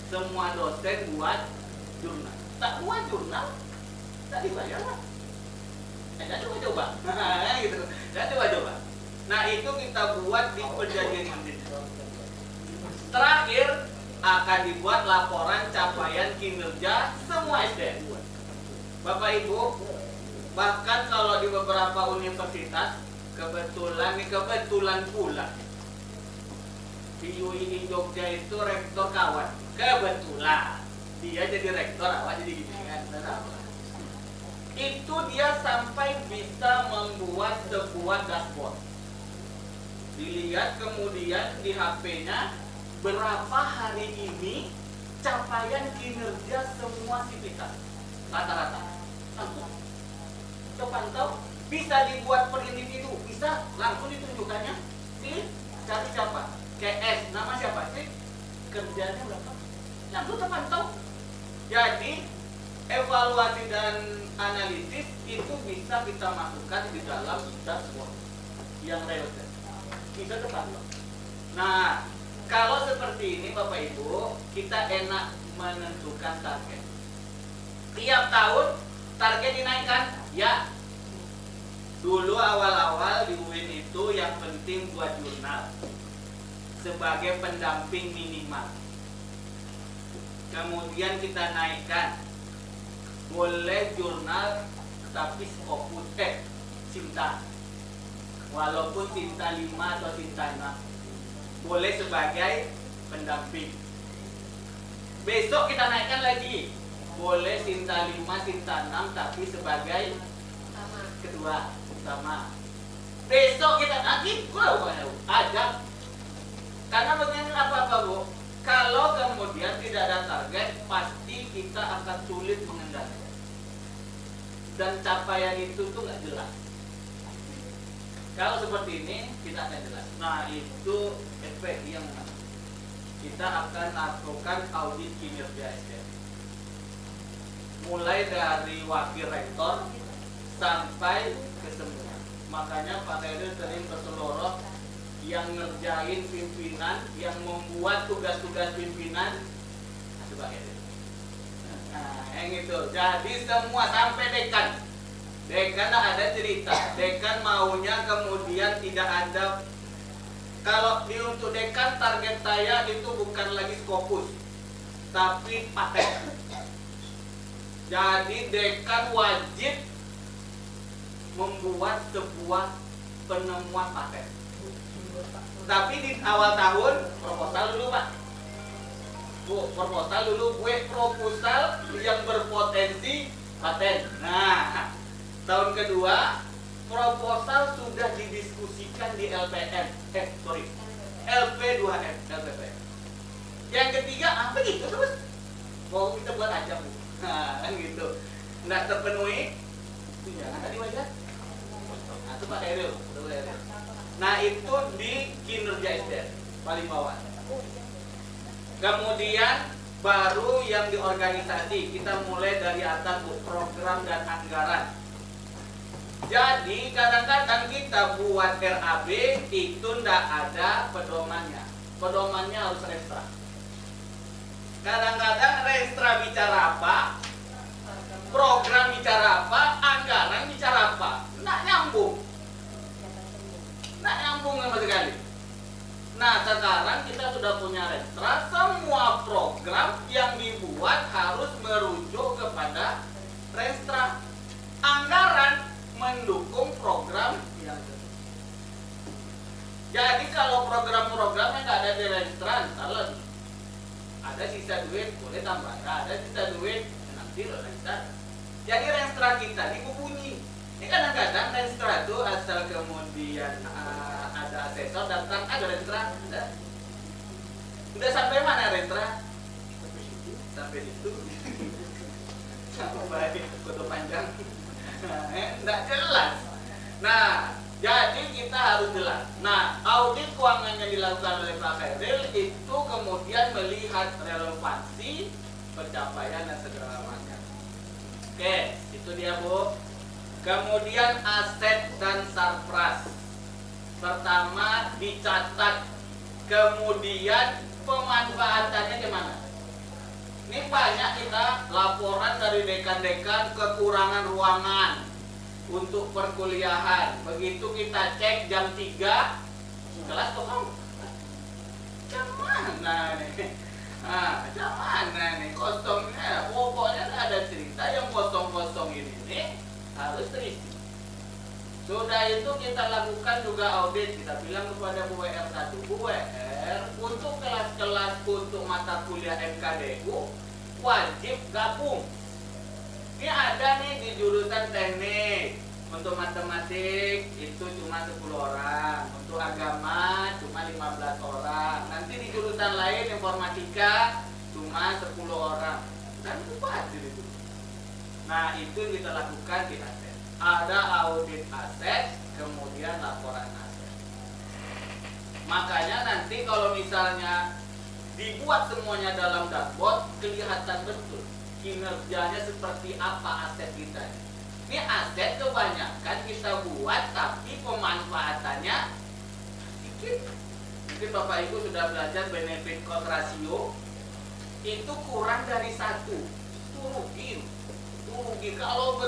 [SPEAKER 4] semua dosen buat jurnal. Tak buat jurnal, tak dibayar lah. Jangan coba-coba. Gitu. Jangan coba-coba. Nah itu kita buat di perjanjian kinerja. Terakhir akan dibuat laporan capaian kinerja semua SDM. Bapak Ibu, bahkan kalau di beberapa universitas kebetulan pula di UI Jogja itu rektor kawan. Kebetulan dia jadi rektor, awak jadi gini kan. Itu dia sampai bisa membuat sebuah dashboard. Dilihat kemudian di HP-nya berapa hari ini capaian kinerja semua sivitas rata-rata. Terpantau, bisa dibuat per individu, bisa langsung ditunjukkannya. Cari siapa? KS, nama siapa sih? Kerjanya berapa? Langsung terpantau. Jadi evaluasi dan analisis itu bisa kita masukkan di dalam dashboard yang relevan. Bisa terpantau. Nah, kalau seperti ini Bapak Ibu, kita enak menentukan target. Tiap tahun target dinaikkan, ya. Dulu awal-awal di UIN itu yang penting buat jurnal sebagai pendamping minimal. Kemudian kita naikkan, boleh jurnal tapi Scopus Cinta, walaupun Cinta 5 atau Cinta 6, boleh sebagai
[SPEAKER 5] pendamping. Besok kita naikkan lagi, boleh Sinta 5, Sinta 6, tapi sebagai kedua utama. Besok kita lagi, ajak. Karena begini apa-apa Bu, kalau kemudian tidak ada target, pasti kita akan sulit mengendalikan. Dan capaian itu tuh nggak jelas. Kalau seperti ini, kita akan jelas. Nah, itu SPI yang menang. Kita akan lakukan audit kinerja SPI. Mulai dari wakil rektor sampai ke semua. Makanya Pak Heru sering berseloroh yang ngerjain pimpinan, yang membuat tugas-tugas pimpinan, coba Heru. Nah, yang itu. Jadi semua sampai dekan. Dekan ada cerita. Dekan maunya kemudian tidak ada. Kalau untuk dekan target saya itu bukan lagi Scopus, tapi paten. Jadi dekan wajib membuat sebuah penemuan paten. Tapi di awal tahun proposal dulu Pak. Bu, proposal dulu, gue proposal yang berpotensi paten. Nah, tahun kedua proposal sudah didiskusikan di LPM. LP2M, LPM. Yang ketiga apa gitu terus? Mau kita buat aja Bu. Nah, kan gitu. Nggak terpenuhi, jangan tadi wajar. Nah, itu Pak Heru. Nah, itu di kinerja SDM paling bawah. Kemudian baru yang di organisasi, kita mulai dari atas Bu, program dan anggaran. Jadi kadang-kadang kita buat RAB itu ndak ada pedomannya. Pedomannya harus restra. Kadang-kadang restra bicara apa, program bicara apa, anggaran bicara apa, nggak nyambung. Nggak nyambung sama sekali. Nah, sekarang kita sudah punya restra, semua program yang dibuat harus merujuk kepada restra. Anggaran mendukung program yang tersebut. Jadi kalau program-program yang nggak ada di restra, salah. Ada sisa duit, boleh tambah. Ada sisa duit, nanti restra. Jadi restra kita dibunyi. Ini kadang-kadang restra itu asal kemudian ada asesor datang, ada restra. Udah sampai mana restra? Sampai situ. Sampai foto panjang. Tidak jelas. Nah, jadi kita harus jelas. Nah, audit keuangan yang dilakukan oleh Pak Khairil itu kemudian melihat relevansi pencapaian dan segala macam. Oke, itu dia Bu. Kemudian aset dan surplus. Pertama dicatat, kemudian pemanfaatannya gimana? Ini banyak kita laporan dari dekan-dekan kekurangan ruangan untuk perkuliahan. Begitu kita cek jam 3, kelas kosong. Jam mana nih? Jam mana nih kosongnya? Pokoknya ada cerita yang kosong-kosong ini harus terisi. Sudah itu kita lakukan juga audit. Kita bilang kepada Bu WR 1, Bu WR, untuk kelas-kelas untuk mata kuliah MKDU wajib gabung. Ini ada nih di jurusan teknik, untuk matematik itu cuma 10 orang, untuk agama cuma 15 orang. Nanti di jurusan lain informatika cuma 10 orang. Dan itu wajib itu. Nah, itu kita lakukan di aset. Ada audit aset, kemudian laporan aset. Makanya nanti kalau misalnya dibuat semuanya dalam dashboard, kelihatan betul kinerjanya seperti apa aset kita. Ini aset kebanyakan kita buat, tapi pemanfaatannya sedikit. Mungkin Bapak Ibu sudah belajar benefit cost ratio, itu kurang dari 1. Itu rugi. Kalau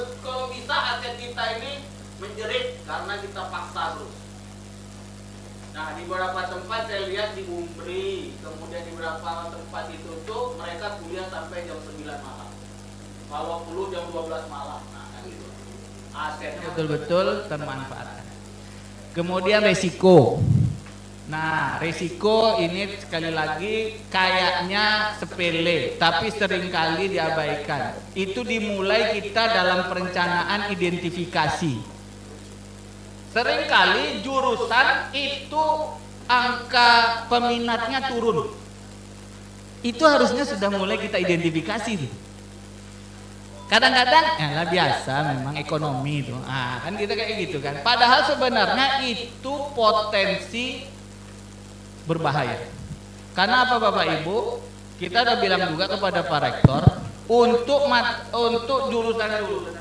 [SPEAKER 5] bisa aset kita ini menjerit karena kita paksa terus. Nah, di beberapa tempat saya lihat di Umbri, kemudian di beberapa tempat ditutup, mereka kuliah sampai jam 9 malam. Kalau perlu jam 12 malam. Nah, kan gitu. Asetnya
[SPEAKER 4] betul-betul termanfaatkan. Kemudian resiko. Nah, risiko ini sekali lagi kayaknya sepele, tapi seringkali diabaikan. Itu dimulai kita dalam perencanaan identifikasi. Seringkali jurusan itu angka peminatnya turun. Itu harusnya sudah mulai kita identifikasi. Kadang-kadang ya lah biasa memang ekonomi itu. Kan kita kayak gitu kan. Padahal sebenarnya itu potensi berbahaya. Karena apa Bapak Ibu? Kita udah bilang juga kepada Pak Rektor untuk jurusan dulu.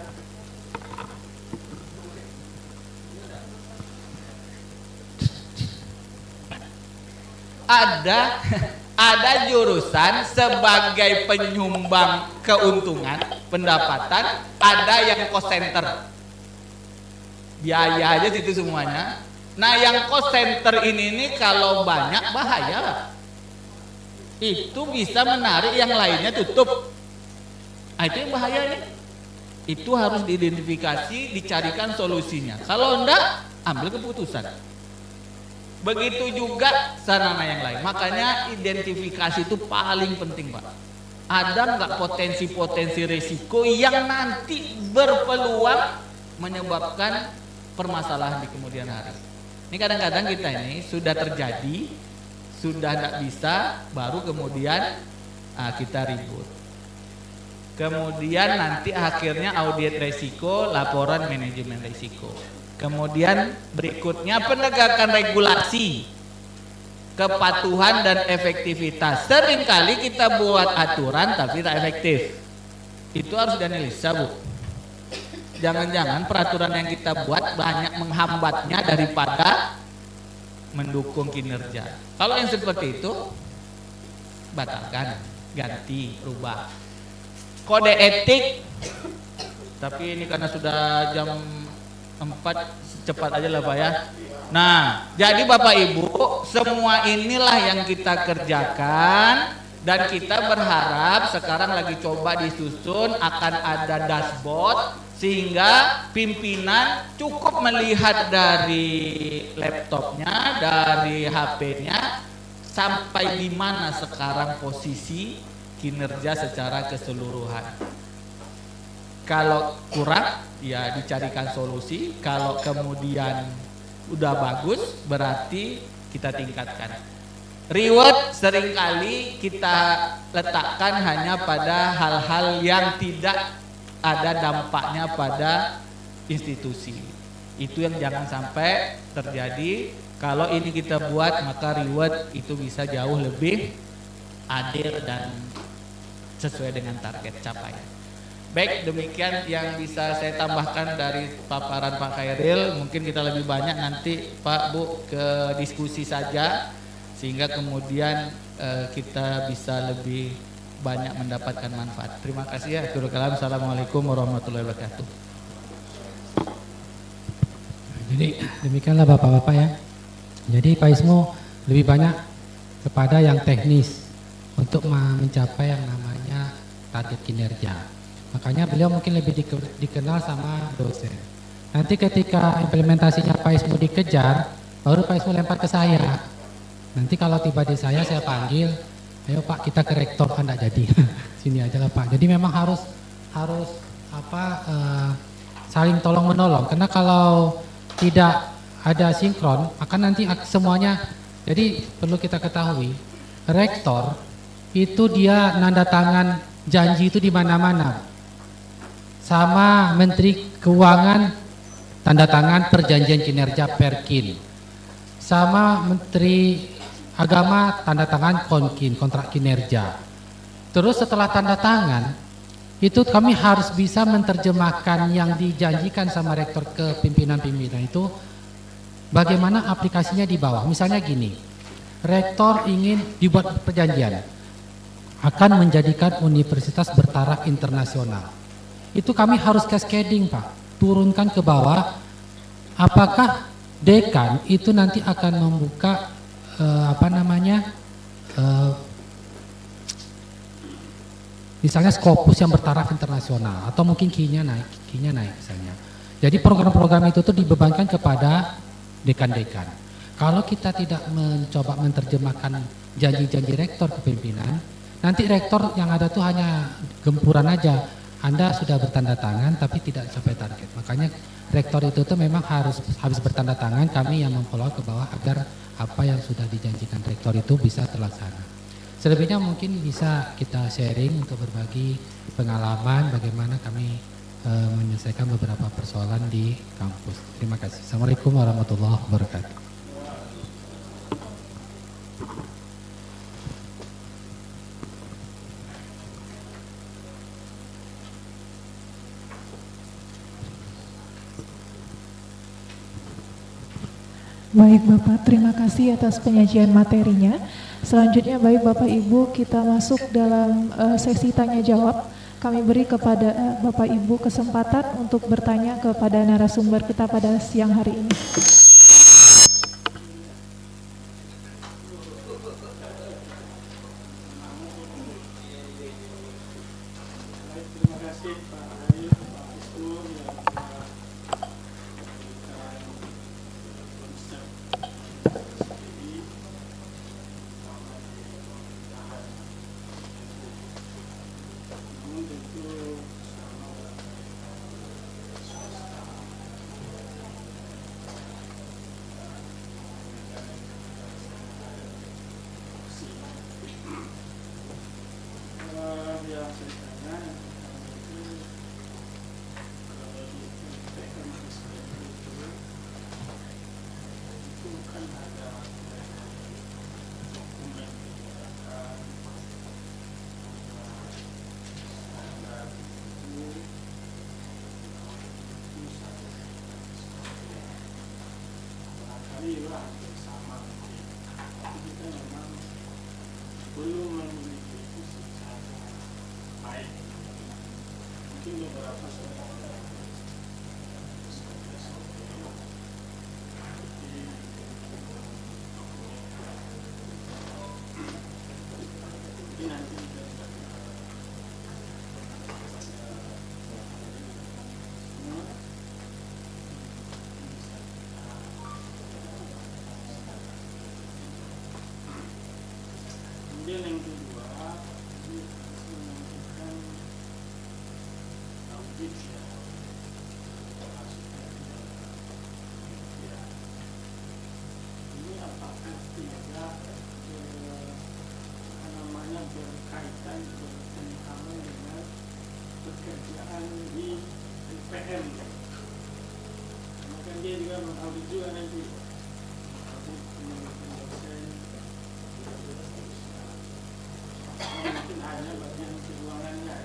[SPEAKER 4] Ada jurusan sebagai penyumbang keuntungan, pendapatan, ada yang cost center. Biaya aja situ semuanya. Nah, yang cost center ini kalau banyak bahaya. Itu bisa menarik yang lainnya tutup. Nah, itu yang bahaya nih. Itu harus diidentifikasi, dicarikan solusinya. Kalau enggak, ambil keputusan. Begitu juga sarana yang lain. Makanya identifikasi itu paling penting, Pak. Ada nggak potensi-potensi risiko yang nanti berpeluang menyebabkan permasalahan di kemudian hari. Ini kadang-kadang kita ini sudah terjadi, sudah tidak bisa, baru kemudian kita ribut. Kemudian nanti akhirnya audit risiko, laporan manajemen risiko. Kemudian berikutnya penegakan regulasi, kepatuhan dan efektivitas. Seringkali kita buat aturan tapi tak efektif. Itu harus dianalisa, Bu. Jangan-jangan peraturan yang kita buat banyak menghambatnya daripada mendukung kinerja. Kalau yang seperti itu, batalkan, ganti, rubah. Kode etik, tapi ini karena sudah jam 4, cepat aja lah Pak ya. Nah, jadi Bapak Ibu, semua inilah yang kita kerjakan. Dan kita berharap sekarang lagi coba disusun akan ada dashboard sehingga pimpinan cukup melihat dari laptopnya, dari HP-nya sampai di mana sekarang posisi kinerja secara keseluruhan. Kalau kurang ya dicarikan solusi, kalau kemudian udah bagus berarti kita tingkatkan. Reward seringkali kita letakkan hanya pada hal-hal yang tidak ada dampaknya pada institusi. Itu yang jangan sampai terjadi. Kalau ini kita buat, maka reward itu bisa jauh lebih adil dan sesuai dengan target capaian. Baik, demikian yang bisa saya tambahkan dari paparan Pak Khairil. Mungkin kita lebih banyak nanti Pak Bu ke diskusi saja, sehingga kemudian kita bisa lebih banyak mendapatkan manfaat. Terima kasih ya. Assalamualaikum warahmatullahi wabarakatuh.
[SPEAKER 3] Jadi demikianlah Bapak-Bapak ya. Jadi Pak Ismu lebih banyak kepada yang teknis untuk mencapai yang namanya target kinerja. Makanya beliau mungkin lebih dikenal sama dosen. Nanti ketika implementasinya Pak Ismu dikejar, baru Pak Ismu lempar ke saya. Nanti kalau tiba di saya panggil, ayo Pak kita ke rektor, kan enggak jadi. Sini aja lah Pak. Jadi memang harus saling tolong menolong. Karena kalau tidak ada sinkron, akan nanti semuanya. Jadi perlu kita ketahui, rektor itu dia nanda tangan janji itu di mana-mana. Sama Menteri Keuangan tanda tangan perjanjian kinerja Perkin. Sama Menteri Agama tanda tangan konkin, kontrak kinerja. Terus setelah tanda tangan, itu kami harus bisa menerjemahkan yang dijanjikan sama rektor ke pimpinan-pimpinan itu bagaimana aplikasinya di bawah. Misalnya gini, rektor ingin dibuat perjanjian akan menjadikan universitas bertaraf internasional. Itu kami harus cascading Pak, turunkan ke bawah. Apakah dekan itu nanti akan membuka misalnya Scopus yang bertaraf internasional, atau mungkin KI-nya naik misalnya. Jadi program-program itu tuh dibebankan kepada dekan-dekan. Kalau kita tidak mencoba menerjemahkan janji-janji rektor ke pimpinan, nanti rektor yang ada tuh hanya gempuran aja. Anda sudah bertanda tangan tapi tidak sampai target. Makanya rektor itu tuh memang harus bertanda tangan, kami yang memfollow ke bawah agar apa yang sudah dijanjikan rektor itu bisa terlaksana. Selebihnya mungkin bisa kita sharing untuk berbagi pengalaman bagaimana kami menyelesaikan beberapa persoalan di kampus. Terima kasih. Assalamualaikum warahmatullahi wabarakatuh.
[SPEAKER 1] Baik Bapak, terima kasih atas penyajian materinya. Selanjutnya baik Bapak Ibu, kita masuk dalam sesi tanya jawab. Kami beri kepada Bapak Ibu kesempatan untuk bertanya kepada narasumber kita pada siang hari ini.
[SPEAKER 2] Terima kasih Pak Arif, Pak Istur yang telah memberikan konsep SPI selama di pemerintahan. Namun tentu sama swasta yang saya tanya kalau di LPM itu kan ada dokumen kebijakan, standar itu satu barangkali lah bersama mungkin, tapi kita memang belum memiliki itu secara baik. Mungkin beberapa soal nanti kita kemudian yang kedua ini harus menentukan audit ya. Ini apakah tidak berkaitan terutama dengan pekerjaan di LPM, karena kan dia juga mengaudit juga nanti audit penelitian dosen, mungkin hanya bagian keuangannya.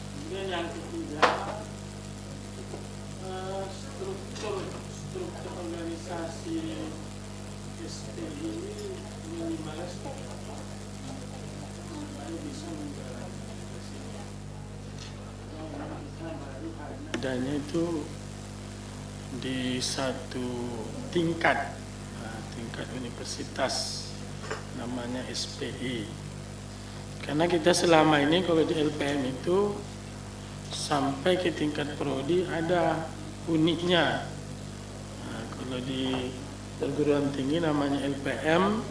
[SPEAKER 2] Kemudian yang ketiga, struktur organisasi SPI ini minimalis supaya bisa menjalankan adanya itu di satu tingkat universitas namanya SPI. Karena kita selama ini kalau di LPM itu sampai ke tingkat prodi ada uniknya. Nah, kalau di perguruan tinggi namanya LPM,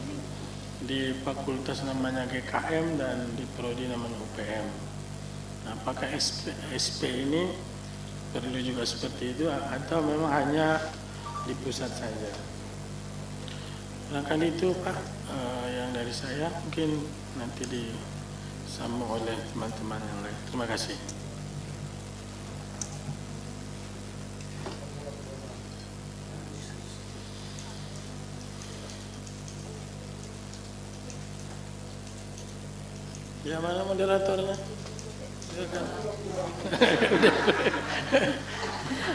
[SPEAKER 2] di fakultas namanya GKM, dan di prodi namanya UPM. Nah, apakah SP ini perlu juga seperti itu atau memang hanya di pusat saja? Barangkali itu Pak yang dari saya, mungkin nanti disambung oleh teman-teman yang lain. Terima kasih. Ya, mana moderatornya? Silakan.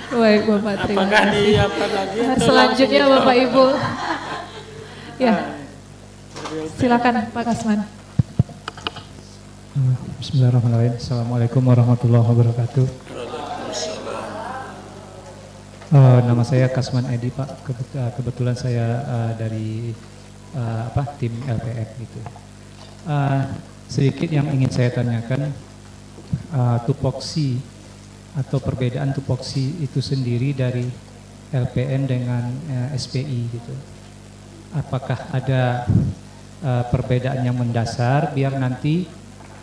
[SPEAKER 1] Baik Bapak, terima
[SPEAKER 2] Apakah
[SPEAKER 1] kasih.
[SPEAKER 2] apa lagi?
[SPEAKER 1] Selanjutnya Bapak Ibu. Ya, silakan Pak Kasman.
[SPEAKER 6] Bismillahirrahmanirrahim. Assalamualaikum warahmatullahi wabarakatuh. Nama saya Kasman Edi Pak. Kebetulan saya dari tim LPM gitu. Sedikit yang ingin saya tanyakan, tupoksi atau perbedaan tupoksi itu sendiri dari LPN dengan SPI gitu. Apakah ada perbedaan yang mendasar biar nanti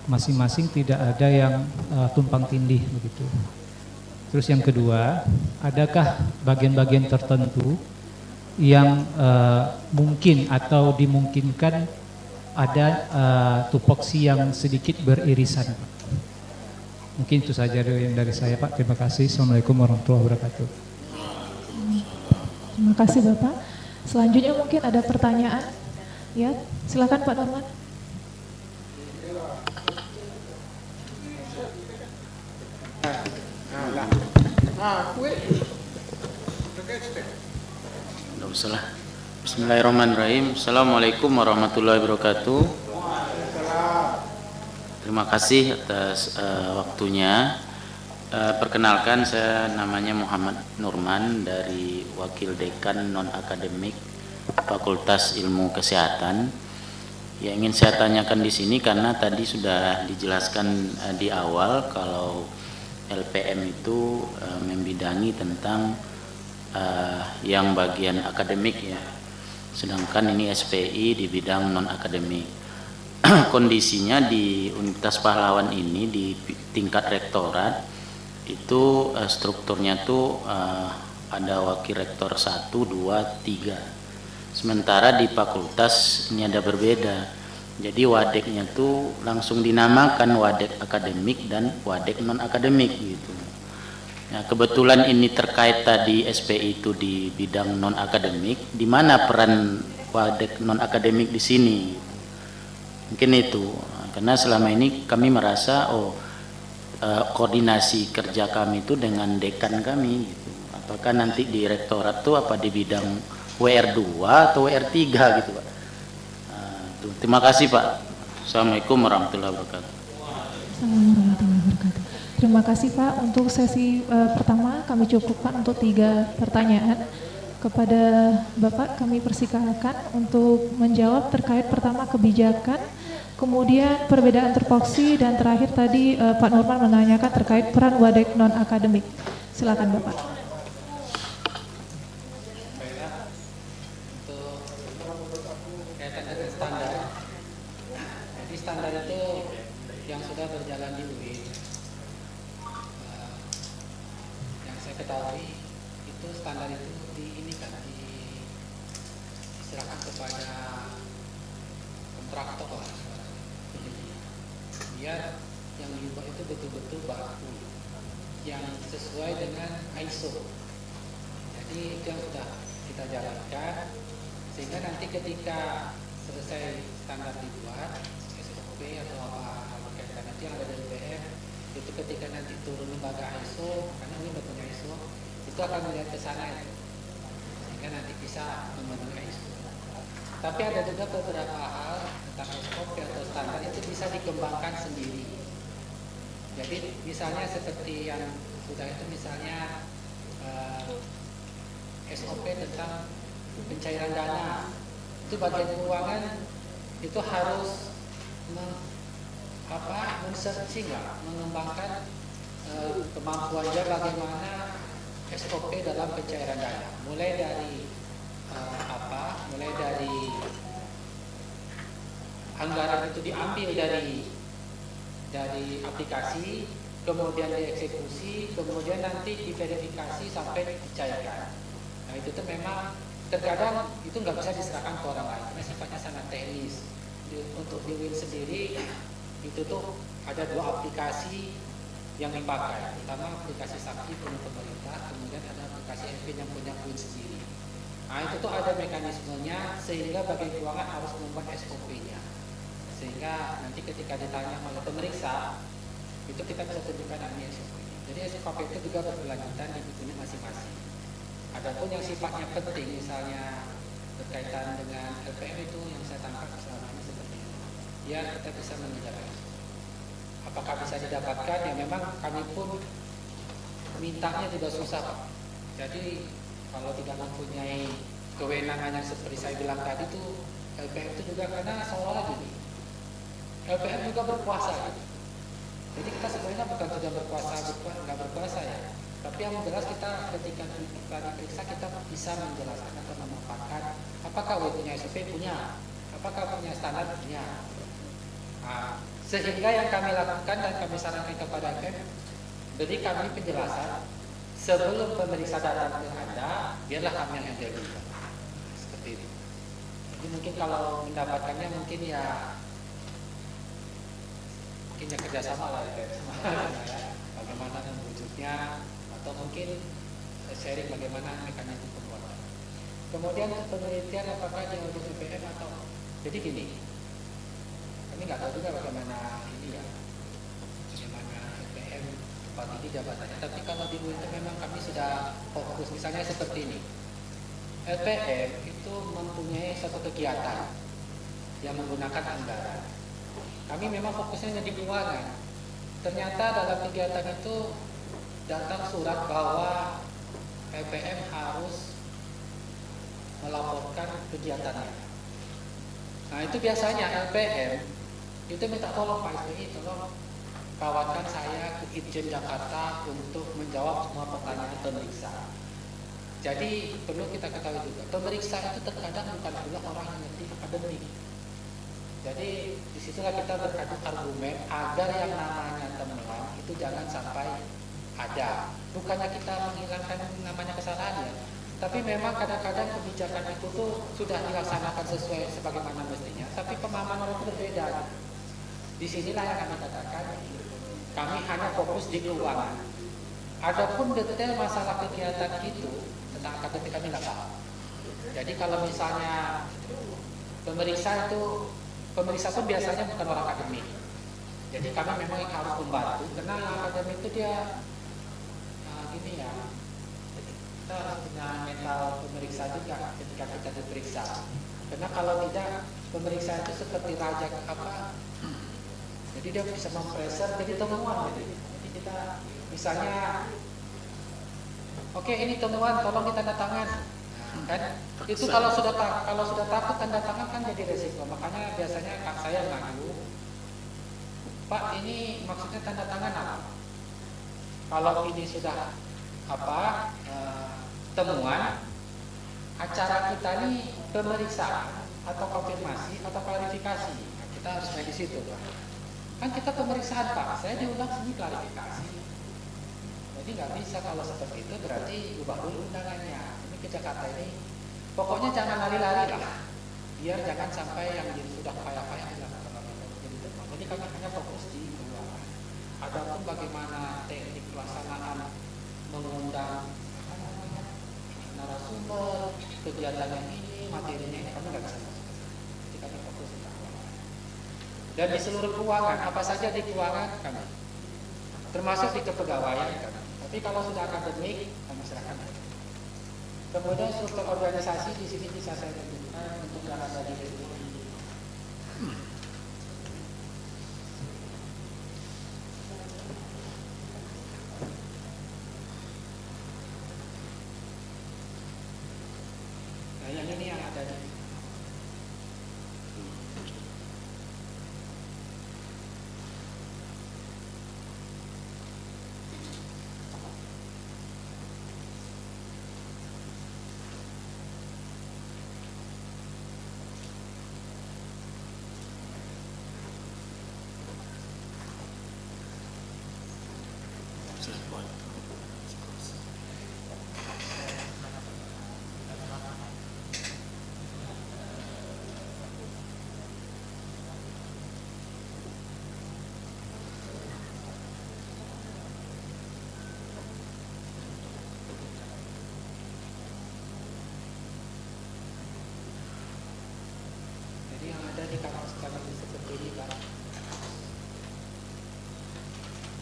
[SPEAKER 6] masing-masing tidak ada yang tumpang tindih begitu. Terus yang kedua, adakah bagian-bagian tertentu yang mungkin atau dimungkinkan ada tupoksi yang sedikit beririsan? Mungkin itu saja yang dari saya, Pak. Terima kasih. Assalamualaikum warahmatullahi wabarakatuh.
[SPEAKER 1] Terima kasih Bapak. Selanjutnya mungkin ada pertanyaan. Ya, silakan Pak Norman.
[SPEAKER 7] Tidak usah. Bismillahirrahmanirrahim. Assalamualaikum warahmatullahi wabarakatuh. Terima kasih atas waktunya. Perkenalkan, saya namanya Muhammad Nurman dari Wakil Dekan Non-Akademik Fakultas Ilmu Kesehatan. Yang ingin saya tanyakan di sini karena tadi sudah dijelaskan di awal kalau LPM itu membidangi tentang yang bagian akademik ya. Sedangkan ini SPI di bidang non-akademik. Kondisinya di Universitas Pahlawan ini di tingkat rektorat itu strukturnya tuh ada wakil rektor 1, 2, 3. Sementara di fakultas ini ada berbeda. Jadi wadeknya tuh langsung dinamakan wadek akademik dan wadek non akademik gitu. Nah, kebetulan ini terkait tadi SPI itu di bidang non akademik, di mana peran wadek non akademik di sini? Mungkin itu. Karena selama ini kami merasa koordinasi kerja kami itu dengan dekan kami gitu. Apakah nanti di rektorat tuh apa di bidang WR2 atau WR3 gitu Pak. Terima kasih Pak. Assalamualaikum warahmatullahi wabarakatuh.
[SPEAKER 1] Assalamualaikum warahmatullahi wabarakatuh. Terima kasih Pak. Untuk sesi pertama kami cukupkan untuk 3 pertanyaan. Kepada Bapak kami persilakan untuk menjawab terkait pertama kebijakan, kemudian perbedaan tupoksi, dan terakhir tadi Pak Nurman menanyakan terkait peran wadek non akademik. Silakan Bapak.
[SPEAKER 3] Jadi standar itu yang sudah berjalan di UIN, yang saya ketahui itu standar itu diserahkan kepada kontraktor biar yang diubah itu betul-betul baku, yang sesuai dengan ISO. Jadi itu yang sudah kita jalankan, sehingga nanti ketika selesai standar dibuat SOP atau apa berkaitan nanti yang ada dari BM itu ketika nanti turun lembaga ISO, karena ini udah punya ISO, itu akan melihat ke sana itu, sehingga nanti bisa memenuhi ISO. Tapi ada juga beberapa hal tentang SOP atau standar itu bisa dikembangkan sendiri. Jadi misalnya seperti yang sudah itu misalnya SOP tentang pencairan dana, itu bagian keuangan itu harus men-searching mengembangkan kemampuannya bagaimana SOP dalam pencairan dana, mulai dari mulai dari anggaran itu diambil dari aplikasi, kemudian dieksekusi, kemudian nanti diverifikasi sampai dicairkan. Nah itu tuh memang terkadang itu nggak bisa diserahkan ke orang lain karena sifatnya sangat teknis. Untuk di WIN sendiri itu tuh ada 2 aplikasi yang dipakai, pertama aplikasi Sakti punya pemerintah, kemudian ada aplikasi FP yang punya WIN sendiri. Nah itu tuh ada mekanismenya sehingga bagian keuangan harus membuat SOP-nya, sehingga nanti ketika ditanya oleh pemeriksa itu kita bisa tunjukkan ini SOP-nya. Jadi SOP itu juga berkelanjutan di bukunya masing-masing. Adapun yang sifatnya penting misalnya berkaitan dengan LPM itu yang saya tangkap selama ini seperti itu. Ya kita bisa mengejar. Apakah bisa didapatkan? Ya memang kami pun mintanya juga susah Pak. Jadi kalau tidak mempunyai kewenangan yang seperti saya bilang tadi itu LPM itu juga karena seolah-olah gini, LPM juga berkuasa gitu. Jadi kita sebenarnya bukan sudah nggak berkuasa ya. Tapi yang jelas kita ketika kita diperiksa kita bisa menjelaskan atau memaparkan apakah punya SOP punya, apakah punya standar punya. Nah, sehingga yang kami lakukan dan kami sarankan kepada LPM, beri kami penjelasan sebelum pemeriksa datang ke Anda, biarlah kami yang handle dulu. Seperti itu. Jadi mungkin kalau mendapatkannya mungkin ya kerjasama lah ya, bagaimana mewujudnya atau mungkin sharing bagaimana mekanisme pembuatan. Kemudian penelitian apakah di audit LPM atau jadi gini, kami nggak tahu juga bagaimana ini ya, bagaimana LPM tempat ini jabatannya. Tapi kalau di UIT memang kami sudah fokus, misalnya seperti ini. LPM itu mempunyai satu kegiatan yang menggunakan anggaran. Kami memang fokusnya di keuangan. Ternyata dalam kegiatan itu datang surat bahwa LPM harus melaporkan kegiatannya. Nah itu biasanya LPM itu minta tolong Pak SPI, tolong kawankan saya ke Itjen Jakarta untuk menjawab semua pertanyaan pemeriksa. Jadi perlu kita ketahui juga, pemeriksa itu terkadang bukan pula orang yang ngerti akademik. Jadi disitulah kita beradu argumen agar yang namanya temuan itu jangan sampai ada. Bukannya kita menghilangkan namanya kesalahan ya, tapi memang kadang-kadang kebijakan itu tuh sudah dilaksanakan sesuai sebagaimana mestinya, tapi pemahaman orang itu berbeda. Disinilah yang kami katakan, kami hanya fokus di keuangan. Adapun detail masalah kegiatan itu tentang akademik kami nggak tahu. Jadi kalau misalnya pemeriksa pun biasanya bukan orang akademik. Jadi kami memang harus membantu karena yang akademik itu dia ini ya, kita harus punya mental pemeriksa juga ketika kita diperiksa. Karena kalau tidak pemeriksa itu seperti raja apa, jadi dia bisa mempreser jadi temuan. Jadi kita misalnya, oke, ini temuan, tolong ditanda tangan. Kan itu kalau sudah takut tanda tangan kan jadi resiko. Makanya biasanya saya ngadu, Pak ini maksudnya tanda tangan apa? Kalau ini sudah temuan, acara kita ini pemeriksaan atau konfirmasi atau klarifikasi. Nah, kita harus main di situ Pak. Kan kita pemeriksaan Pak, saya diulang sini klarifikasi. Jadi nggak bisa kalau seperti itu, berarti ubah dulu undangannya. Ke Jakarta ini, pokoknya jangan lari-lari lah, biar jangan sampai yang sudah payah-payah dilakukan oleh teman. Jadi kami hanya fokus di keuangan. Adapun bagaimana teknik pelaksanaan mengundang narasumber, kegiatan yang ini, materinya ini kami nggak bisa masuk. Jadi kami fokus di keuangan. Dan di seluruh keuangan, apa saja di keuangan kami, termasuk di kepegawaian kami. Tapi kalau sudah akademik, kami serahkan. Kemudian struktur organisasi di sini bisa saya tunjukkan untuk yang ada di sini. Nah, yang ini yang ada di sini. Di kampus seperti ini Pak.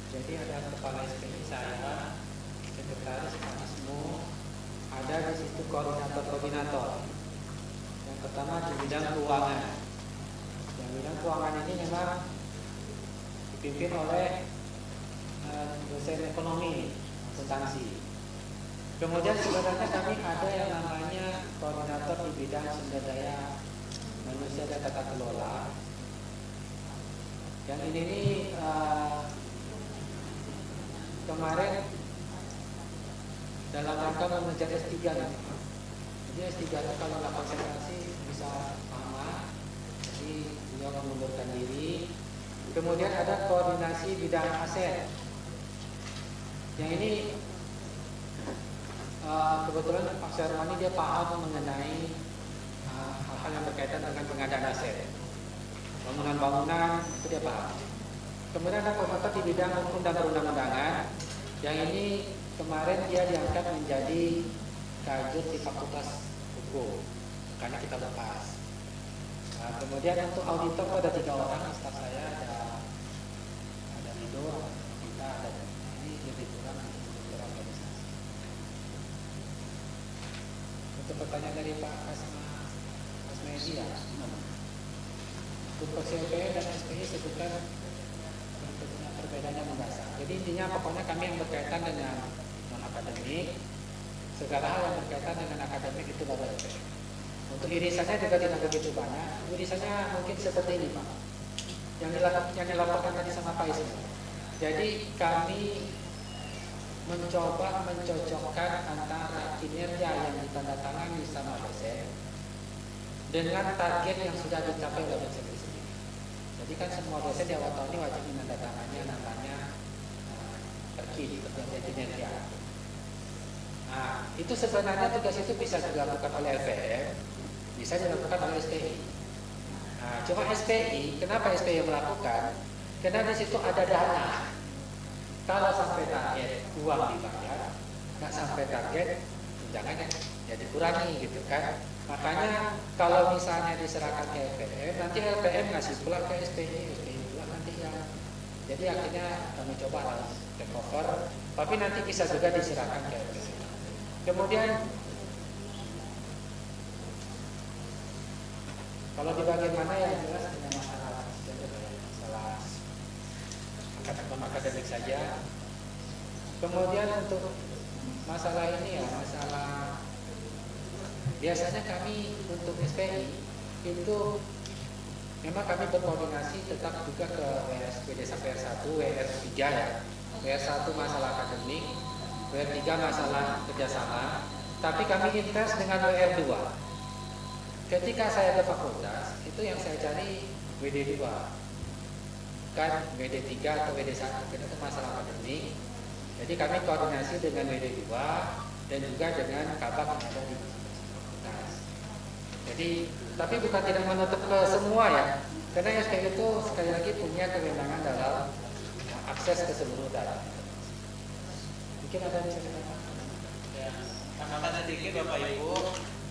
[SPEAKER 3] Jadi ada kepala SPI saya, sekretaris Pak Ismu, ada di situ koordinator. Yang pertama di bidang keuangan. Yang bidang keuangan ini memang dipimpin oleh dosen ekonomi akuntansi. Kemudian sebenarnya kami ada yang namanya koordinator di bidang sumber daya manusia dan tata kelola. Yang ini
[SPEAKER 8] kemarin dalam rangka mengejar S3 nih. Jadi S3 itu kalau nggak konsentrasi bisa lama, jadi beliau mengundurkan diri. Kemudian ada koordinasi bidang aset. Yang ini kebetulan Pak Syarwani dia paham mengenai hal-hal yang berkaitan dengan pengadaan aset, bangunan-bangunan itu dia paham. Kemudian ada koordinator di bidang hukum dan perundang-undangan. Yang ini kemarin dia diangkat menjadi kajut di Fakultas Hukum karena kita lepas. Nah, kemudian untuk auditor ada 3 orang, staf saya ada Rido, kita ada ini lebih kurang struktur organisasi. Untuk pertanyaan dari Pak Kasmedi ya, untuk CLPN dan SPI sebutkan perbedaannya mendasar. Jadi intinya pokoknya kami yang berkaitan dengan non akademik, segala hal yang berkaitan dengan akademik itu baru SPI. Untuk irisannya juga tidak begitu banyak. Irisannya mungkin seperti ini Pak, yang dilaporkan tadi sama Pak Ismail. Jadi kami mencoba mencocokkan antara kinerja yang ditandatangani sama dosen dengan target yang sudah dicapai oleh dosen sendiri. Jadi kan semua dosen di awal tahun ini wajib menandatangani namanya terkini perjanjian kinerja. Nah, itu sebenarnya tugas itu bisa dilakukan oleh LPM, bisa dilakukan oleh SPI. Nah, cuma SPI, kenapa SPI melakukan? Karena di situ ada dana. Kalau sampai target uang dibayar, nggak sampai target jangan ya dikurangi gitu kan. Makanya kalau misalnya diserahkan ke LPM, nanti LPM ngasih pula ke SPI, SPI pula nanti yang. Jadi akhirnya kami coba take over, tapi nanti bisa juga diserahkan ke LPM. Kemudian kalau di bagian mana yang jelas hanya masalah akademik saja. Kemudian untuk masalah ini ya, masalah biasanya kami untuk SPI itu memang kami berkoordinasi tetap juga ke WSPD sampai R1, WR3 ya. WR1 masalah akademik, WR3 masalah kerjasama, tapi kami intens dengan WR2. Ketika saya ke fakultas, itu yang saya cari WD2, kan WD3 atau WD1, itu masalah akademik. Jadi kami koordinasi dengan WD2 dan juga dengan kabak yang ada di fakultas. Jadi, tapi bukan tidak menutup ke semua ya, karena SPI itu sekali lagi punya kewenangan dalam akses ke seluruh data. Mungkin ada yang bisa dikatakan?
[SPEAKER 4] Ya, tambahkan sedikit Bapak Ibu,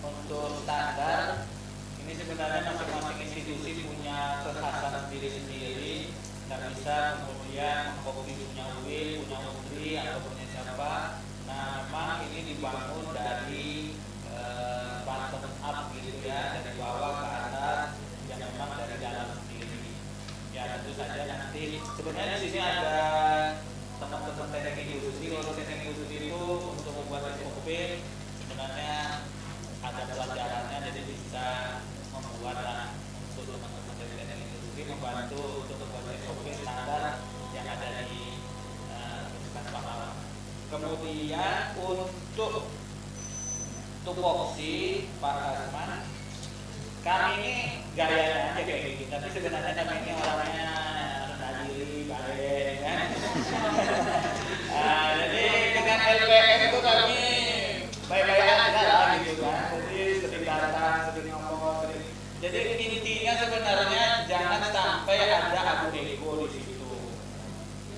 [SPEAKER 4] untuk standar ini sebenarnya masing-masing institusi punya kekhasan sendiri-sendiri. Nggak bisa kemudian mengkopi punya UIN, punya UNDRI atau punya siapa. Nah, memang ini dibangun dari bottom up gitu ya, dari bawah ke atas yang memang dari dalam sendiri. Ya tentu saja nanti sebenarnya di sini ada teman-teman teknik industri. Kalau teknik industri itu untuk membuat SOP sebenarnya ada pelajarannya, jadi bisa membuat untuk teman-teman teknik industri membantu untuk membuat SOP standar yang ada di Pahlawan. Kemudian untuk tupoksi Pak Kasman, kami ini gayanya aja kayak gitu, tapi sebenarnya kami ini orangnya rendah diri, baik kan. Jadi dengan LPM itu kami baik-baik aja lah gitu kan. Jadi sering datang, sering ngomong, sering. Jadi intinya sebenarnya jangan sampai ada adu ego di situ.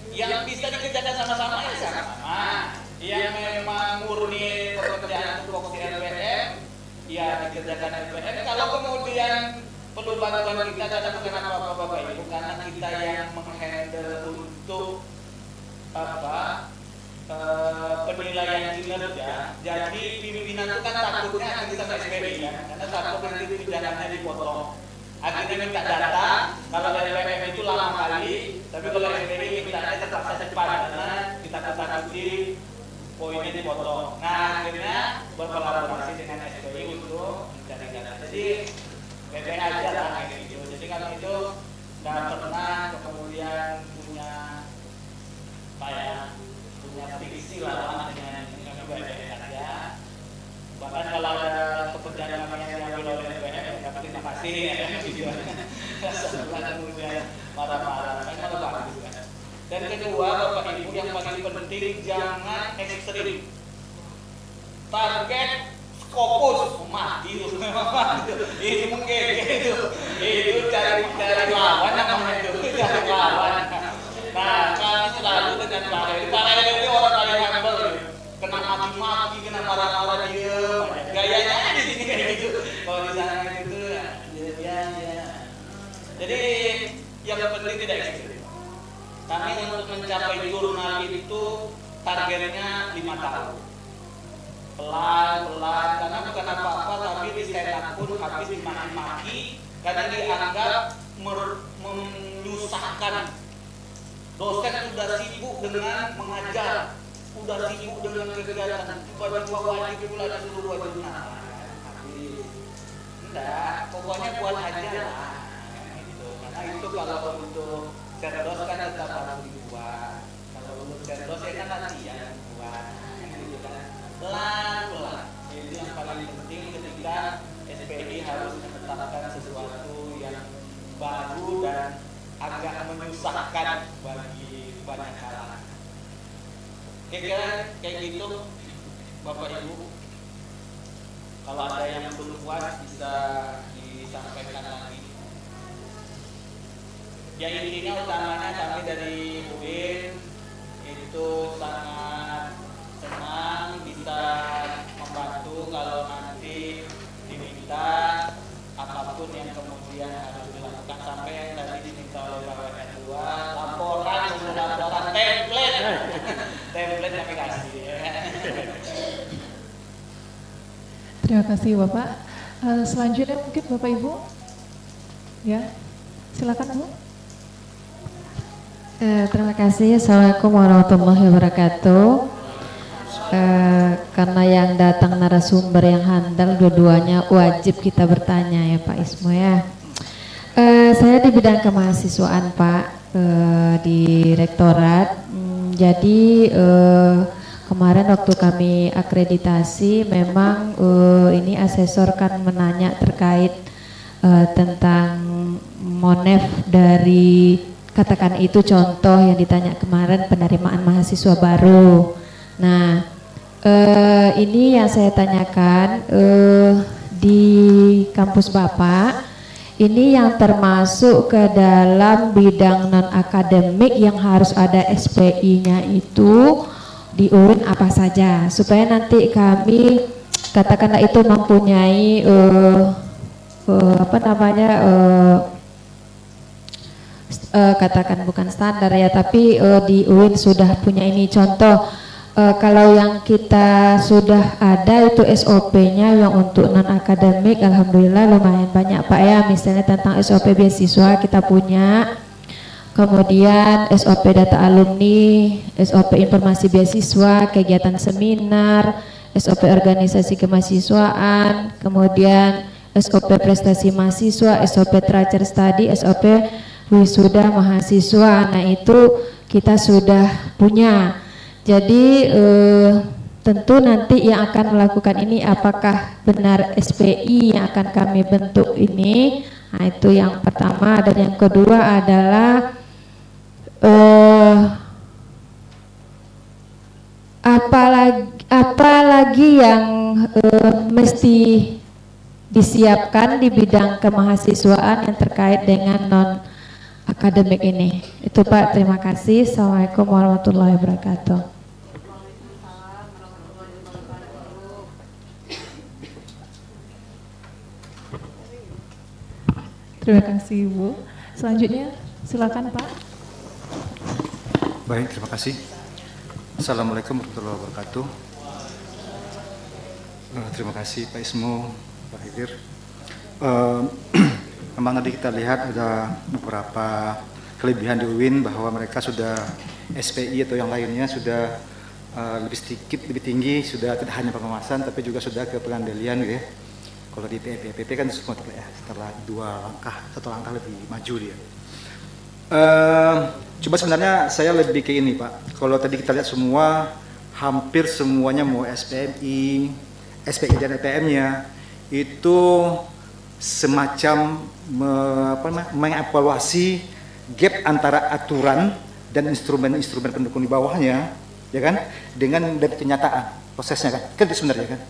[SPEAKER 4] Yang bisa dikerjakan sama-sama ya sama-sama. Yang memang murni pekerjaan tupoksi LPM ya dikerjakan LPM. Kalau kemudian perlu bantuan kita, karena bukan apa-apa Bapak Ibu, karena kita yang menghandle untuk penilaian kinerja. Jadi pimpinan itu kan takutnya akan sama SPI kan, karena takut nanti pidananya dipotong. Akhirnya minta data, kalau LPM itu lama kali, tapi kalau SPI mintanya terpaksa cepat karena kita takuti poinnya dipotong. Nah, akhirnya berkolaborasi dengan SPI untuk mencari data. Jadi beda aja lah kayak gitu. Jadi kami itu tidak pernah kemudian punya punya friksi lah dengan ya. Bahkan kalau ada pekerjaan kami yang diambil oleh LPM, ya terima kasih ya. Sebulan kemudian marah-marah, kan malah bagus kan. Dan kedua, Bapak Ibu yang paling penting jangan ekstrim. Target fokus mati itu mungkin itu cari lawan namanya itu cari lawan. Nah, kami selalu dengan Pak Heri ini orang paling humble, kena maki-maki, kena marah-marah diem, gayanya di sini kayak gitu. Kalau di sana gitu ya. Jadi yang penting tidak ekstrim. Kami untuk mencapai jurnal itu targetnya 5 tahun. Pelan-pelan, karena bukan apa-apa, tapi di Senat pun habis dimaki-maki karena dianggap menyusahkan. Dosen sudah sibuk dengan mengajar, sudah sibuk dengan kegiatan, tiba-tiba wajib pula disuruh wajib. Tapi enggak, pokoknya buat aja lah. Gitu. Karena itu kalau untuk Serdos kan tetap harus dibuat. Kalau untuk Serdos ya kan nanti ya dibuat. Pelan-pelan, itu yang paling penting ketika SPI harus menetapkan sesuatu yang baru dan agak menyusahkan bagi banyak kalangan. Kira-kira kayak gitu, Bapak Ibu. Kalau ada yang belum puas bisa disampaikan lagi. Ya intinya utamanya kami dari UIN itu sangat senang bisa membantu kalau nanti diminta apapun yang kemudian harus dilakukan, sampai yang tadi diminta oleh Bapak Ketua laporan template kami kasih ya.
[SPEAKER 1] Terima kasih Bapak. Selanjutnya mungkin Bapak Ibu, ya silakan Bu.
[SPEAKER 9] Terima kasih. Assalamualaikum warahmatullahi wabarakatuh. Karena yang datang narasumber yang handal, dua-duanya wajib kita bertanya ya Pak Ismo ya. Saya di bidang kemahasiswaan Pak, di rektorat. Jadi kemarin waktu kami akreditasi memang ini asesor kan menanya terkait tentang monef dari, katakan itu contoh yang ditanya kemarin, penerimaan mahasiswa baru. Nah, ini yang saya tanyakan di kampus Bapak, ini yang termasuk ke dalam bidang non-akademik yang harus ada SPI-nya itu di UIN apa saja, supaya nanti kami katakanlah itu mempunyai katakan bukan standar ya, tapi di UIN sudah punya ini contoh. Kalau yang kita sudah ada itu SOP-nya yang untuk non-akademik, alhamdulillah lumayan banyak Pak ya. Misalnya tentang SOP beasiswa kita punya, kemudian SOP data alumni, SOP informasi beasiswa, kegiatan seminar, SOP organisasi kemahasiswaan, kemudian SOP prestasi mahasiswa, SOP tracer study, SOP wisuda mahasiswa. Nah itu kita sudah punya. Jadi tentu nanti yang akan melakukan ini apakah benar SPI yang akan kami bentuk ini. Nah itu yang pertama. Dan yang kedua adalah apalagi yang mesti disiapkan di bidang kemahasiswaan yang terkait dengan non akademik ini. Itu Pak, terima kasih. Assalamualaikum warahmatullahi wabarakatuh.
[SPEAKER 1] Terima kasih Bu. Selanjutnya silakan Pak.
[SPEAKER 10] Baik, terima kasih. Assalamualaikum warahmatullahi wabarakatuh. Terima kasih Pak Ismo, Pak Hidir. Memang tadi kita lihat ada beberapa kelebihan di UIN bahwa mereka sudah SPI atau yang lainnya sudah lebih tinggi, sudah tidak hanya pengawasan tapi juga sudah ke pengandalian gitu ya. Kalau di PPP kan semua setelah satu langkah lebih maju dia. Cuma sebenarnya saya lebih ke ini Pak. Kalau tadi kita lihat semua, hampir semuanya mau SPMI, SPI dan LPM-nya itu semacam mengevaluasi gap antara aturan dan instrumen-instrumen pendukung di bawahnya, ya kan, dengan kenyataan prosesnya kan itu sebenarnya kan.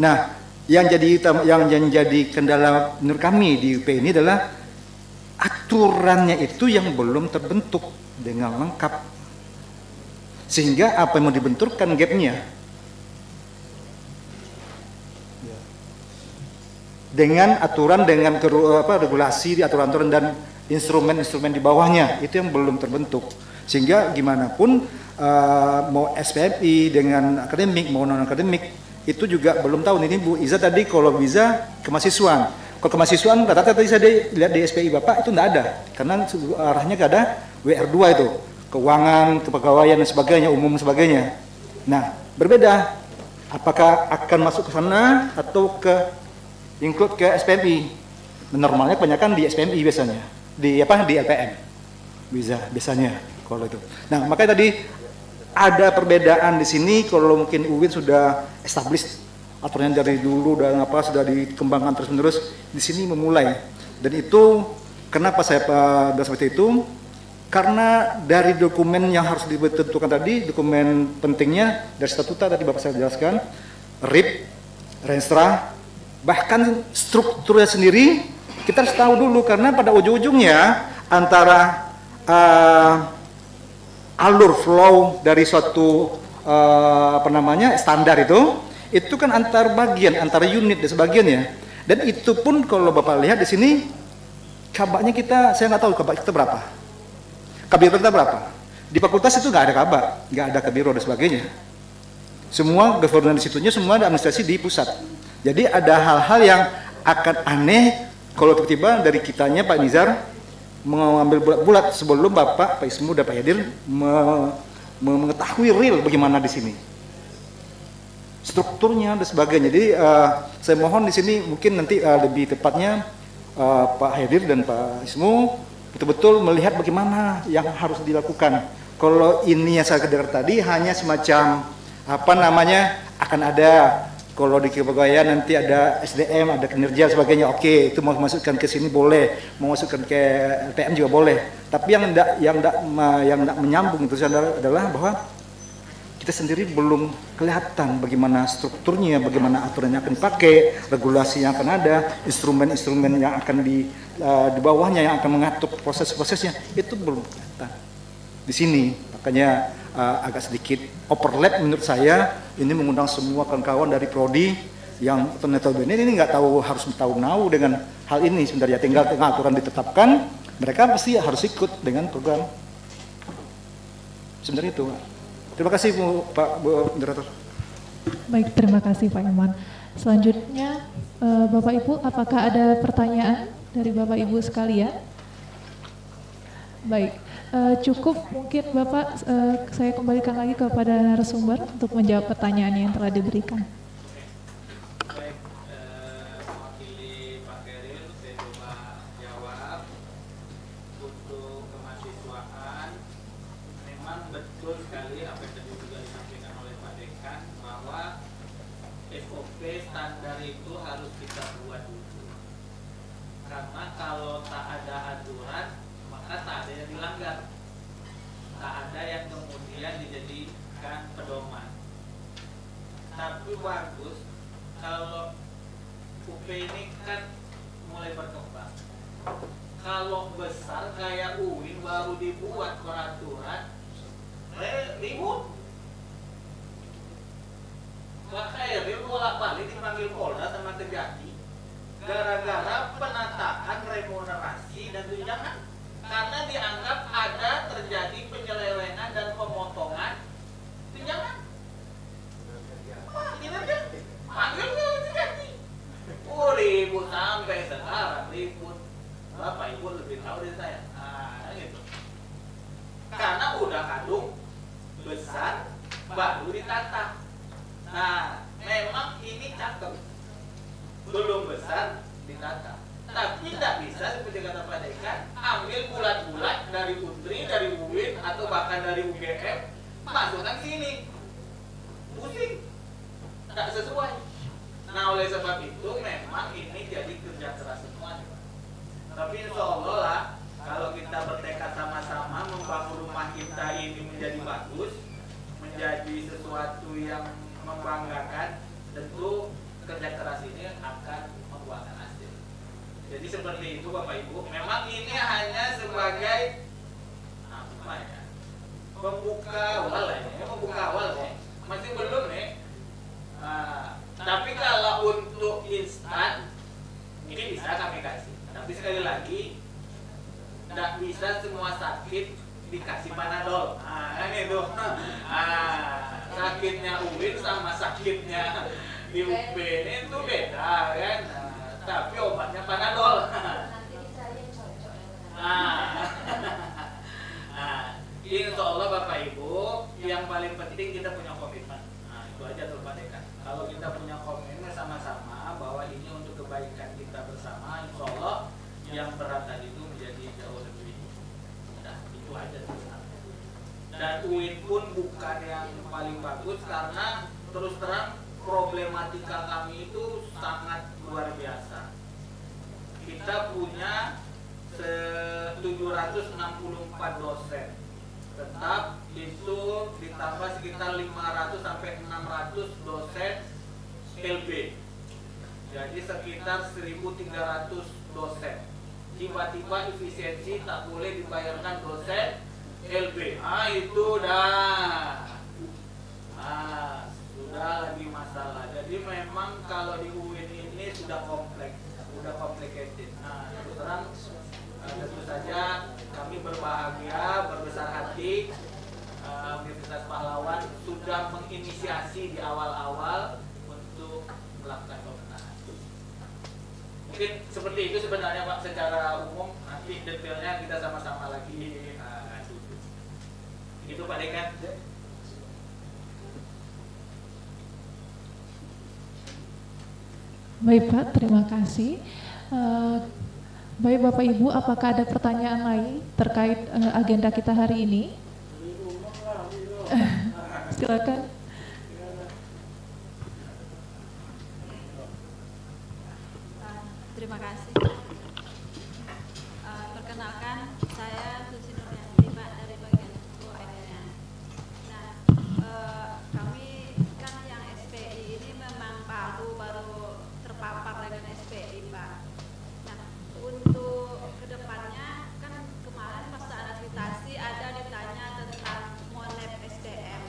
[SPEAKER 10] Nah, yang jadi kendala menurut kami di UP ini adalah aturannya itu yang belum terbentuk dengan lengkap, sehingga apa yang mau dibenturkan gapnya dengan aturan, dengan regulasi di aturan-aturan dan instrumen-instrumen di bawahnya itu yang belum terbentuk, sehingga gimana pun mau SPMI dengan akademik mau non akademik itu juga belum tahu. Ini Bu Iza tadi kalau bisa kemahasiswaan, kalau kemahasiswaan rata-rata tadi saya lihat di SPI Bapak itu tidak ada, karena arahnya ke ada WR2 itu keuangan, kepegawaian dan sebagainya, umum sebagainya. Nah, berbeda apakah akan masuk ke sana atau ke include ke SPMI. Normalnya kebanyakan di SPMI biasanya, di LPM bisa biasanya kalau itu. Nah, makanya tadi ada perbedaan di sini. Kalau mungkin UIN sudah established aturannya dari dulu dan sudah dikembangkan terus-menerus, di sini memulai. Dan itu kenapa saya bilang seperti itu? Karena dari dokumen yang harus ditentukan tadi, dokumen pentingnya dari statuta tadi Bapak saya jelaskan, RIP, Renstra, bahkan strukturnya sendiri kita harus tahu dulu, karena pada ujung-ujungnya antara alur flow dari suatu standar itu kan antar bagian, antar unit dan sebagainya. Dan itu pun kalau Bapak lihat di sini kabaknya kita, saya nggak tahu kabak kita berapa, kabiro kita berapa. Di fakultas itu nggak ada kabak, nggak ada kabiro dan sebagainya. Semua governance di situnya, semua ada administrasi di pusat. Jadi ada hal-hal yang akan aneh kalau tiba-tiba dari kitanya Pak Nizar mengambil bulat-bulat sebelum Bapak, Pak Ismu dan Pak Yadir mengetahui real bagaimana di sini strukturnya dan sebagainya. Jadi saya mohon di sini mungkin nanti lebih tepatnya Pak Yadir dan Pak Ismu betul-betul melihat bagaimana yang harus dilakukan. Kalau ini yang saya dengar tadi hanya semacam akan ada, kalau di kepegawaian nanti ada SDM, ada kinerja sebagainya, oke, itu mau masukkan ke sini boleh, mau masukkan ke LPM juga boleh. Tapi yang tidak menyambung itu adalah bahwa kita sendiri belum kelihatan bagaimana strukturnya, bagaimana aturan yang akan dipakai, regulasi yang akan ada, instrumen-instrumen yang akan di bawahnya yang akan mengatur proses-prosesnya, itu belum kelihatan di sini. Makanya agak sedikit overlap menurut saya. Ini mengundang semua kawan-kawan dari prodi yang ternyata ini nggak tahu, harus tahu dengan hal ini sebenarnya. Tinggal aturan ditetapkan, mereka pasti harus ikut dengan program. Sebenarnya itu. Terima kasih Pak Moderator.
[SPEAKER 1] Baik, terima kasih Pak Iman. Selanjutnya Bapak Ibu, apakah ada pertanyaan dari Bapak Ibu sekalian? Baik. Cukup mungkin Bapak, saya kembalikan lagi kepada narasumber untuk menjawab pertanyaan yang telah diberikan.
[SPEAKER 5] Baik, mewakili Pak Keril, saya coba jawab. Untuk kemahasiswaan, memang betul sekali apa yang tadi juga disampaikan oleh Pak Dekan, bahwa SOP standar itu harus kita buat dulu. Karena kalau tak ada aturan, maka tak ada yang dilanggar, tak ada yang kemudian dijadikan pedoman. Tapi bagus kalau UP ini kan mulai berkembang. Kalau besar kayak UIN baru dibuat peraturan, ribut. Makanya dia bolak-balik dipanggil Polda sama Kejati gara-gara penataan remunerasi dan tunjangan. Karena dianggap ada terjadi penyelewengan dan pemotongan tunjangan. Panggilnya terjadi. Ribut sampai sekarang, ribut. Bapak Ibu lebih tahu dari saya. Gitu. Karena udah kadung besar baru ditata. Nah, memang ini cakep. Belum besar ditata. Tapi tidak bisa seperti kata Pak Dekan, ambil bulat-bulat dari UNTRI, dari UIN, atau bahkan dari UGM, masukkan sini. Pusing, tak sesuai. Nah, oleh sebab itu memang ini jadi kerja keras semua. Tapi insya Allah lah, kalau kita bertekad sama-sama membangun rumah kita ini menjadi bagus, menjadi sesuatu yang membanggakan, tentu kerja keras ini akan membuahkan hasil. Jadi seperti itu Bapak Ibu. Memang ini hanya sebagai apa ya, pembuka awal ya, membuka awal ya. Masih belum nih. Tapi kalau untuk instan ini bisa kami kasih. Tapi sekali lagi, tidak bisa semua sakit dikasih Panadol. Kan itu. Sakitnya UIN sama sakitnya di UB itu beda kan. Tapi obatnya Panadol. Insya Allah Bapak Ibu, yang paling penting kita punya komitmen. Itu aja tuh Pak Dekan. Kalau kita punya komitmen sama-sama bahwa ini untuk kebaikan kita bersama, insya Allah yang berat tadi itu menjadi jauh lebih mudah. Itu aja tuh. Dan UIN pun bukan yang paling bagus karena terus terang problematika kami itu sangat luar biasa. Kita punya 764 dosen tetap, itu ditambah sekitar 500 sampai 600 dosen LB. Jadi sekitar 1.300 dosen. Tiba-tiba efisiensi tak boleh dibayarkan dosen LB. Itu dah. Sudah lagi masalah. Jadi memang kalau di UIN ini sudah kompleks, sudah complicated. Terus terang tentu saja kami berbahagia, berbesar hati Universitas Pahlawan sudah menginisiasi di awal-awal untuk melakukan pembenahan. Mungkin seperti itu sebenarnya Pak secara umum, nanti detailnya kita sama-sama lagi itu Pak Dekan.
[SPEAKER 1] Baik Pak, terima kasih. Baik Bapak Ibu, apakah ada pertanyaan lain terkait agenda kita hari ini? Silakan.
[SPEAKER 11] Terima kasih. Perkenalkan, saya Susi Nuryanti Pak dari bagian UIN. Nah, kami kan yang SPI ini memang baru terpapar dengan SPI Pak. Nah, untuk kedepannya kan kemarin pas adaptasi ada ditanya tentang Monep SDM.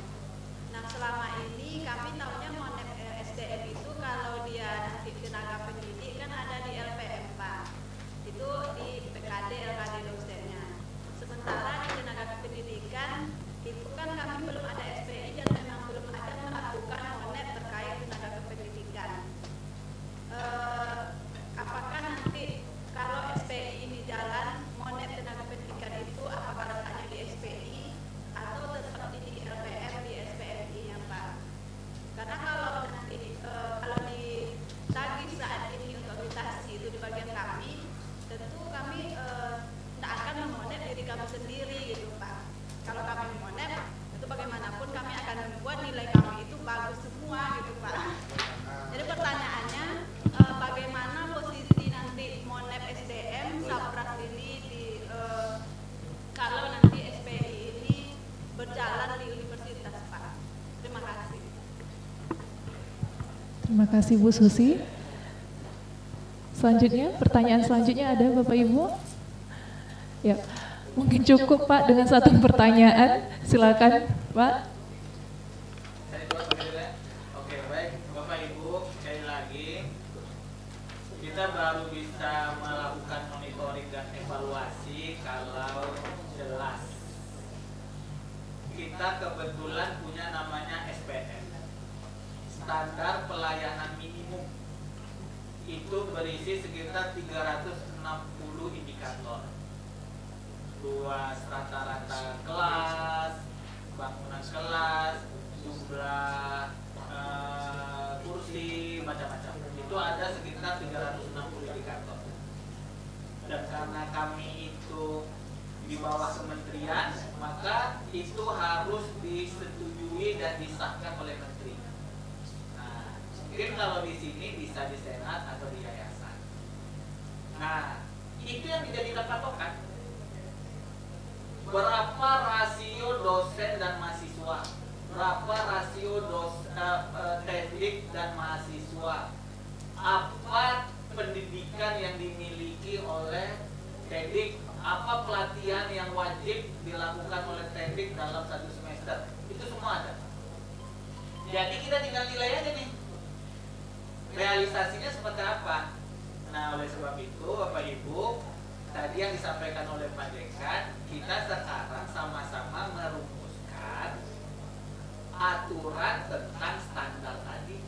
[SPEAKER 11] Nah, selama ini kami tahunya Monep SDM itu kalau dia nanti tenaga pendidik kan ada di LPM Pak. Itu di PKD LKD dosennya. Sementara di tenaga pendidikan itu kan kami belum ada SPI dan memang belum ada melakukan Monep terkait tenaga pendidikan. Apakah nanti kalau SPI ini jalan Monep tenaga pendidikan itu apakah letaknya di SPI atau tetap di LPM di SPMI ya Pak? Karena kalau nanti kalau ditagih saat ini untuk akreditasi itu di bagian kami, tentu kami tidak akan memonep diri kami sendiri gitu Pak. Kalau kami memonep itu bagaimanapun kami akan membuat nilai kami itu bagus semua gitu Pak. Jadi pertanyaannya bagaimana posisi nanti Monep SDM Saprak ini kalau nanti SPI ini berjalan di universitas Pak. Terima kasih.
[SPEAKER 1] Terima kasih Bu Susi. Selanjutnya, pertanyaan selanjutnya ada Bapak Ibu? Ya, mungkin cukup Pak dengan satu pertanyaan. Silakan Pak.
[SPEAKER 5] Oke, baik Bapak Ibu, sekali lagi kita baru bisa melakukan monitoring dan evaluasi kalau jelas. Kita kebetulan punya namanya SPM, Standar Pelayanan Minimum. Itu berisi sekitar 360 indikator. Luas rata-rata kelas, bangunan kelas, jumlah kursi, macam-macam. Itu ada sekitar 360 indikator. Dan karena kami itu di bawah kementerian, maka itu harus disetujui dan disahkan oleh menteri. Nah, mungkin kalau di sini bisa di senat atau di yayasan. Nah, itu yang dijadikan patokan. Berapa rasio dosen dan mahasiswa? Berapa rasio teknik dan mahasiswa? Apa pendidikan yang dimiliki oleh teknik? Apa pelatihan yang wajib dilakukan oleh teknik dalam 1 semester? Itu semua ada. Jadi kita tinggal nilai aja nih, realisasinya seperti apa. Nah, oleh sebab itu Bapak Ibu, tadi yang disampaikan oleh Pak Dekan, kita sekarang sama-sama merumuskan aturan tentang standar tadi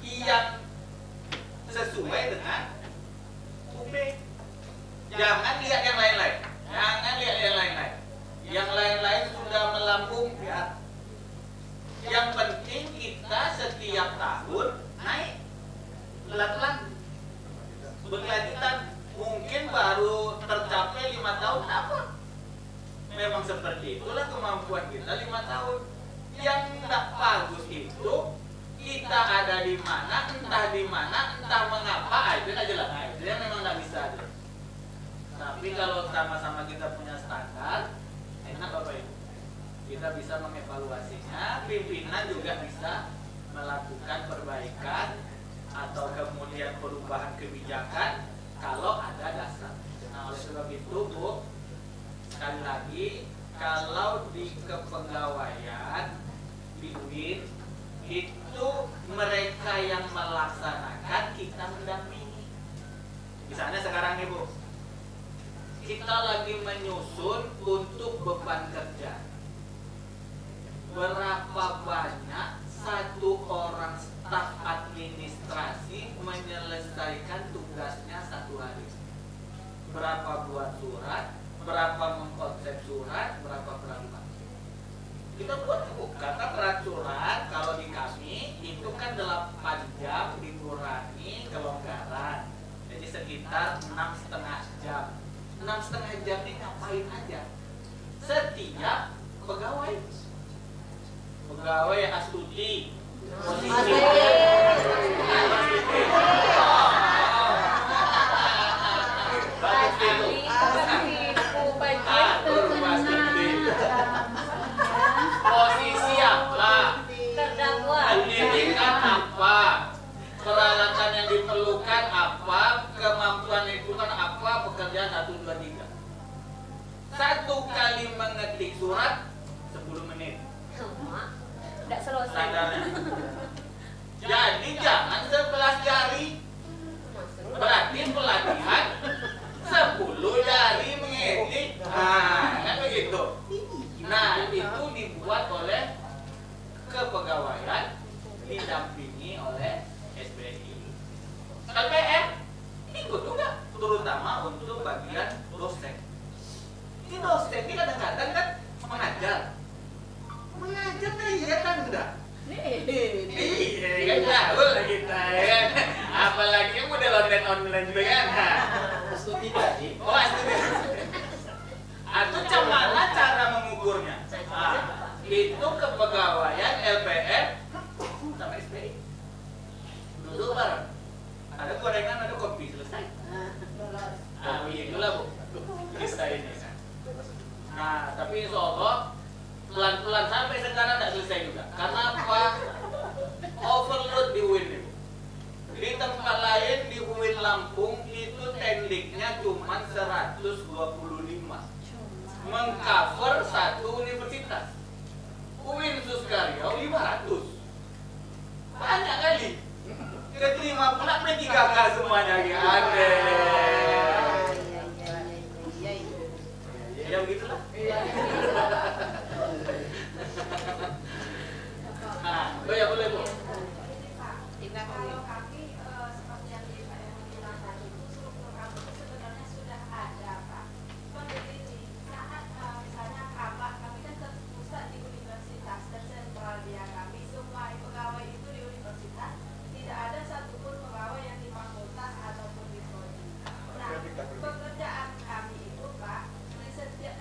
[SPEAKER 5] yang sesuai dengan UB. Jangan lihat yang lain-lain. Jangan lihat yang lain-lain. Yang lain-lain sudah melambung, ya. Yang penting kita setiap tahun naik pelan-pelan, berkelanjutan. Mungkin baru tercapai 5 tahun, apa? Memang seperti itulah kemampuan kita 5 tahun. Yang tidak bagus itu kita ada di mana, entah mengapa, itu aja lah. Nah, itu yang memang tidak bisa. Tapi kalau sama-sama kita punya standar, enak Bapak Ibu. Kita bisa mengevaluasinya, pimpinan juga bisa melakukan perbaikan atau kemudian perubahan kebijakan kalau ada dasar. Nah, oleh sebab itu Bu, sekali lagi, kalau di kepegawaian di UIN itu mereka yang melaksanakan, kita mendampingi. Misalnya sekarang nih Bu, kita lagi menyusun untuk beban kerja. Berapa banyak satu orang staf administrasi menyelesaikan tugasnya 1 hari? Berapa buat surat, berapa mengkonsep surat, berapa peralihan? Kita buat Bu, karena berat surat kalau di kami itu kan 8 jam dikurangi kelonggaran, jadi sekitar 6,5 jam. 6,5 jam ini ngapain aja? Setiap pegawai astuti, posisi posisi apa? Pendidikan apa? Peralatan yang diperlukan apa? Kemampuan itu kan apa? Pekerjaan 1, 2, 3. 1 kali mengetik surat 10 menit.
[SPEAKER 11] Tidak selesai.
[SPEAKER 5] Standarnya. Jadi jangan 11 jari. Berarti pelatihan 10 jari mengedit. Nah, kan begitu. Nah, itu dibuat oleh kepegawaian, didampingi oleh SPI. LPM ikut juga, terutama untuk bagian dosen. Ini dosen ini kadang-kadang kan mengajar kan iya kan enggak? Iya kan tahu lah kita ya. Apalagi yang udah online juga kan. Studi tadi. Oh, studi. Atau gimana cara mengukurnya? Nah, itu kepegawaian LPM sama SPI. Duduk bareng. Ada gorengan, ada kopi, selesai. Nah, begitulah Bu. Bisa ini. Nah, tapi insya Allah pelan-pelan sampai sekarang tidak selesai juga. Karena apa? Overload di UIN itu. Di tempat lain di UIN Lampung itu tekniknya cuma 125, mengcover 1 universitas. UIN Suskaryau 500, banyak kali. Keterima pula P3K semuanya ada. Ya begitulah. Nah, ya boleh Bu.
[SPEAKER 11] Kalau kami seperti yang dibilang tadi itu struktur kampus sebenarnya sudah ada Pak. Cuma begini, saat misalnya kami kan terpusat di universitas tersentral dia kami, semua pegawai itu di universitas, tidak ada satupun pegawai yang di fakultas ataupun di prodi. Nah, pekerjaan kami itu Pak, di setiap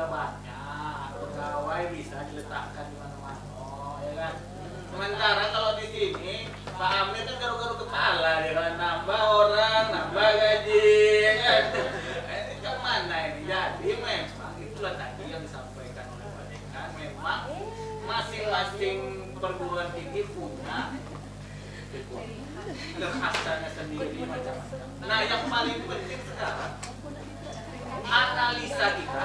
[SPEAKER 5] banyak, pegawai bisa diletakkan di mana-mana, ya kan? Sementara kalau di sini Pak Amir kan garu-garu kepala, dia kan nambah orang, nambah gaji, ya kan? Ini kemana ini? Jadi memang itulah tadi yang disampaikan oleh Pak Dekan, memang masing-masing perguruan tinggi punya kekhasannya sendiri macam-macam. Nah, yang paling penting sekarang analisa kita,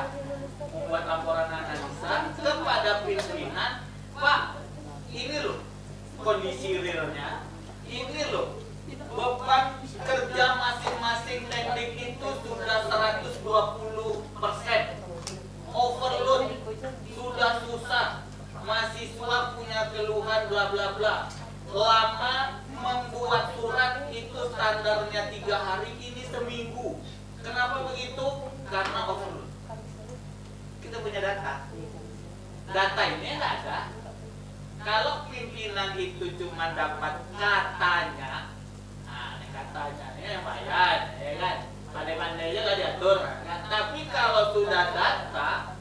[SPEAKER 5] buat laporan analisa kepada pimpinan, Pak, ini loh kondisi realnya, ini loh beban kerja masing-masing teknik itu sudah 120%, overload, sudah susah, mahasiswa punya keluhan bla bla bla, lama membuat surat itu standarnya 3 hari, ini seminggu. Kenapa begitu? Karena overload. Kita punya data. Data ini nggak ada. Kalau pimpinan itu cuma dapat katanya, nah ini katanya ini yang bayar, ya kan? Pandai-pandainya nggak diatur. Nah, tapi kalau sudah data,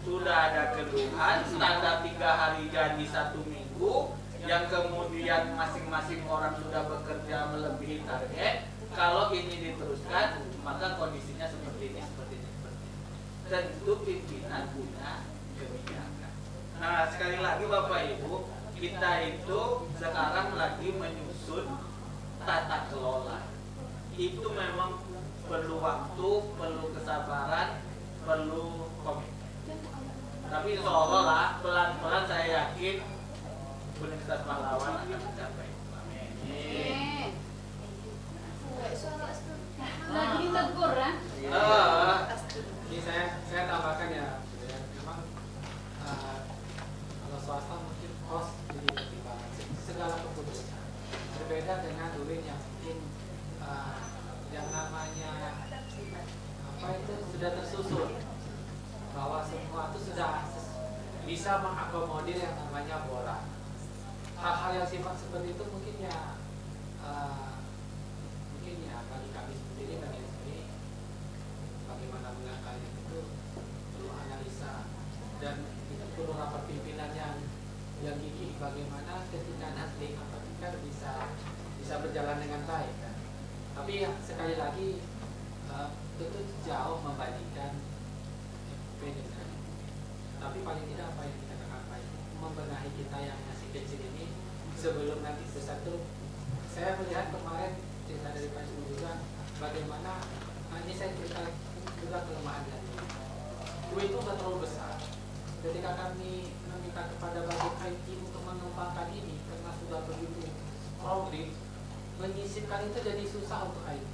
[SPEAKER 5] sudah ada keluhan, standar 3 hari jadi 1 minggu, yang kemudian masing-masing orang sudah bekerja melebihi target. Kalau ini diteruskan, maka kondisinya seperti ini, seperti ini, seperti ini. Tentu pimpinan punya kebijakan. Nah, sekali lagi Bapak Ibu, kita itu sekarang lagi menyusun tata kelola. Itu memang perlu waktu, perlu kesabaran, perlu komitmen. Tapi insya Allah lah, pelan-pelan saya yakin Universitas Pahlawan akan mencapai. Amin.
[SPEAKER 11] Lagi tegur kan?
[SPEAKER 8] Ini saya tambahkan ya, memang kalau swasta mungkin kos jadi pertimbangan segala keputusan. Berbeda dengan UIN yang mungkin yang namanya apa itu sudah tersusun bahwa semua itu sudah bisa mengakomodir yang namanya bola. Hal-hal yang sifat seperti itu mungkin ya bagi kami sendiri, bagi sendiri bagaimana mengangkatnya itu perlu analisa dan itu perlu rapat pimpinan yang gigih bagaimana ketika nanti apakah bisa berjalan dengan baik kan? Tapi ya, sekali lagi tentu jauh membandingkan dengan, tapi paling tidak apa yang kita katakan membenahi kita yang masih kecil ini sebelum nanti besar itu. Saya melihat kemarin cerita dari Pak Ibu juga bagaimana ini saya cerita juga kelemahan dari itu nggak terlalu besar. Ketika kami meminta kepada bagian IT untuk mengembangkan ini karena sudah begitu progres, menyisipkan itu jadi susah untuk IT.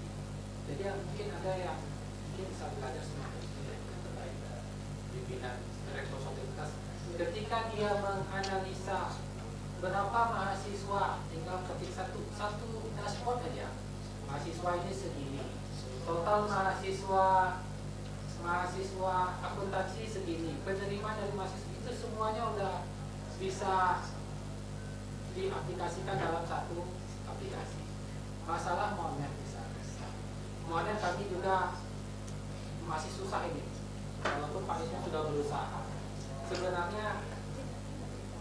[SPEAKER 8] Jadi mungkin ada yang mungkin bisa belajar semakin terbaik pimpinan direktur fakultas ketika dia menganalisa berapa mahasiswa, tinggal ketik satu dashboard aja. Mahasiswa ini segini, total mahasiswa akuntansi segini, penerimaan dari mahasiswa itu semuanya udah bisa diaplikasikan dalam satu aplikasi. Masalah monet misalnya, monet kami juga masih susah ini, walaupun Pak Isma sudah berusaha. Sebenarnya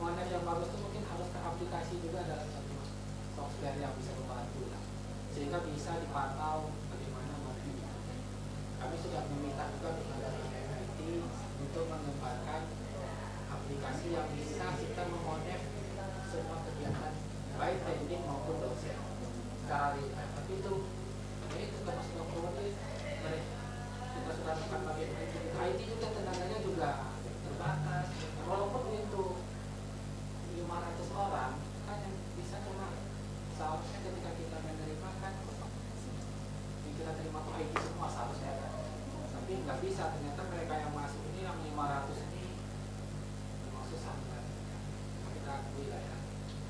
[SPEAKER 8] monet yang bagus itu mungkin harus ke aplikasi juga dalam satu software yang bisa membantu lah, sehingga bisa dipantau bagaimana monet. Kami sudah meminta juga kepada IT untuk mengembangkan aplikasi yang bisa kita memonet semua kegiatan baik teknik maupun dosen secara real time. Tapi itu termasuk dokumen kita sudah lakukan bagian IT juga tenaganya juga terbatas. Walaupun itu 500 orang kan yang bisa cuma seharusnya ketika kita menerima kan yang kita terima tuh IT semua seharusnya kan, tapi nggak bisa. Ternyata mereka yang masuk ini yang 500 ini memang susah banget, kita akui lah ya.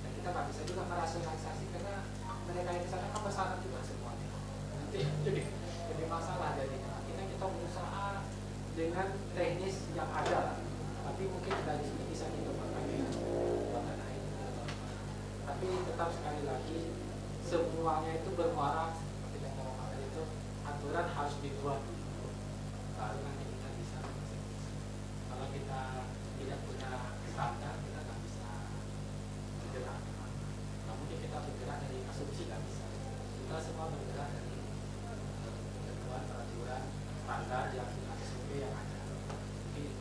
[SPEAKER 8] Dan kita nggak bisa juga merasionalisasi karena mereka yang di sana kan bersama juga semuanya. Nanti jadi masalah jadinya. Kita berusaha dengan teknis yang ada, tapi mungkin dari sini bisa kita pakai mengenai itu. Tapi tetap sekali lagi semuanya itu bermuara seperti yang saya katakan itu, aturan harus dibuat baru nanti kita bisa.
[SPEAKER 3] kita tidak punya standar, kita nggak bisa bergerak. Nggak mungkin kita bergerak dari asumsi, nggak bisa. Kita semua bergerak dari ketentuan, peraturan, standar yang sudah SOP yang ada. Mungkin itu.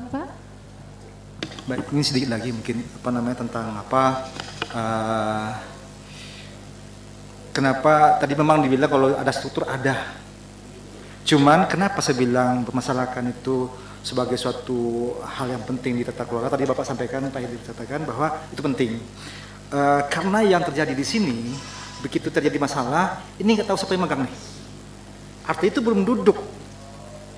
[SPEAKER 1] Pak?
[SPEAKER 10] Baik, ini sedikit lagi mungkin tentang kenapa tadi memang dibilang kalau ada struktur ada. Cuman kenapa saya bilang permasalahan itu sebagai suatu hal yang penting di tata kelola. Tadi Bapak sampaikan, Pak Hedi sampaikan bahwa itu penting. Karena yang terjadi di sini, begitu terjadi masalah, ini nggak tahu siapa yang megang nih. Artinya itu belum duduk,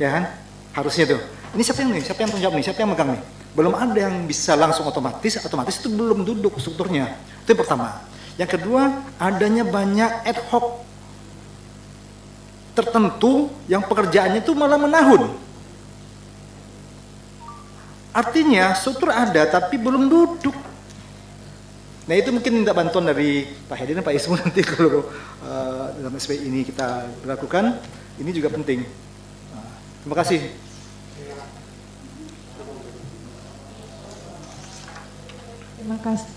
[SPEAKER 10] ya kan? Harusnya tuh. Ini siapa yang tanggung jawab nih, siapa yang megang nih? Belum ada yang bisa langsung otomatis itu belum duduk strukturnya. Itu yang pertama. Yang kedua, adanya banyak ad hoc tertentu yang pekerjaannya itu malah menahun. Artinya struktur ada tapi belum duduk. Nah itu mungkin minta bantuan dari Pak Hedi dan Pak Ismu nanti kalau dalam SPI ini kita lakukan, ini juga penting. Terima kasih.
[SPEAKER 1] Terima kasih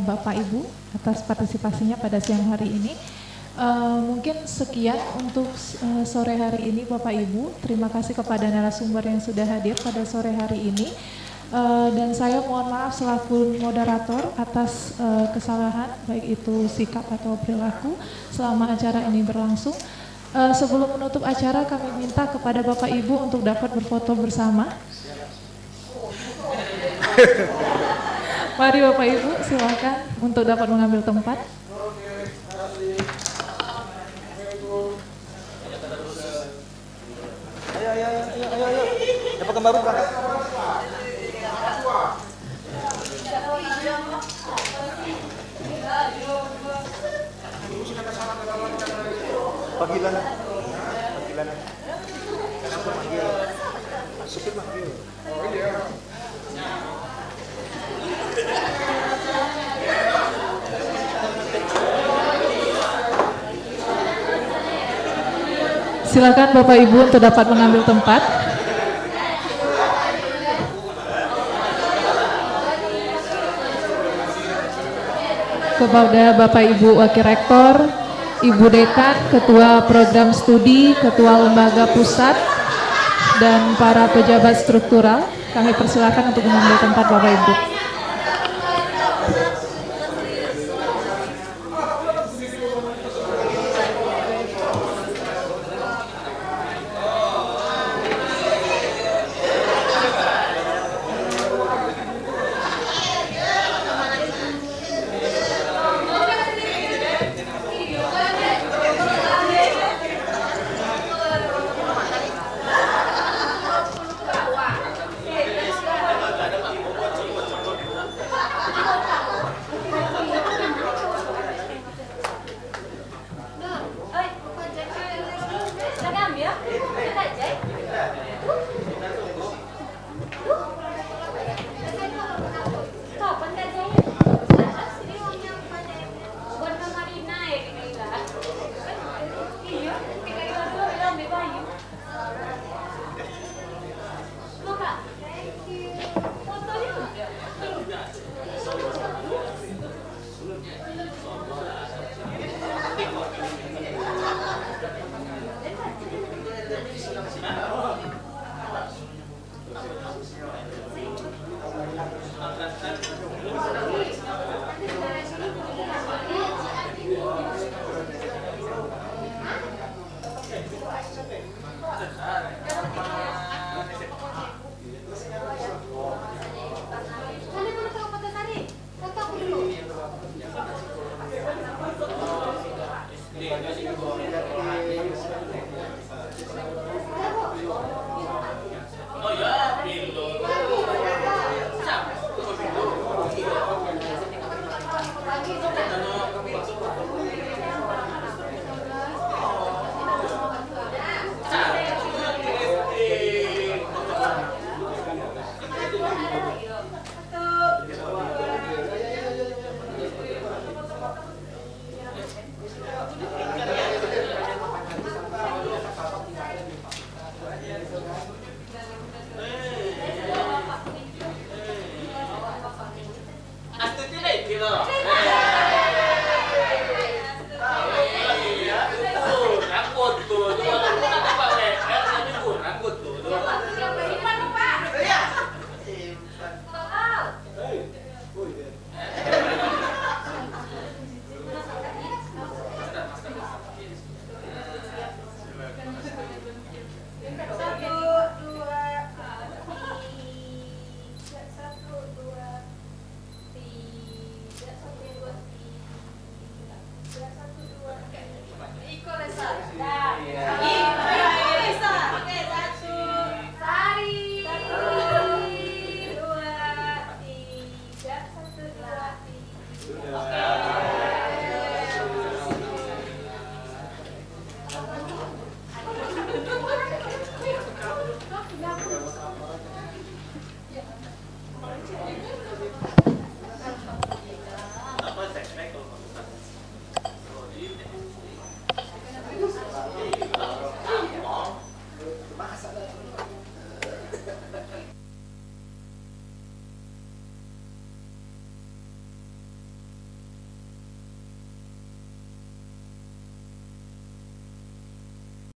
[SPEAKER 1] Bapak Ibu atas partisipasinya pada siang hari ini. Mungkin sekian untuk sore hari ini Bapak Ibu. Terima kasih kepada narasumber yang sudah hadir pada sore hari ini. Dan saya mohon maaf selaku moderator atas kesalahan baik itu sikap atau perilaku selama acara ini berlangsung. Sebelum menutup acara kami minta kepada Bapak Ibu untuk dapat berfoto bersama. Mari Bapak Ibu silakan untuk dapat mengambil tempat.
[SPEAKER 10] Ayo. Dapat baru berangkat. Panggilan. Supir manggil. Oh iya.
[SPEAKER 1] Silakan Bapak Ibu untuk dapat mengambil tempat. Kepada Bapak Ibu Wakil Rektor, Ibu Dekan, Ketua Program Studi, Ketua Lembaga Pusat, dan para pejabat struktural, kami persilakan untuk mengambil tempat Bapak Ibu.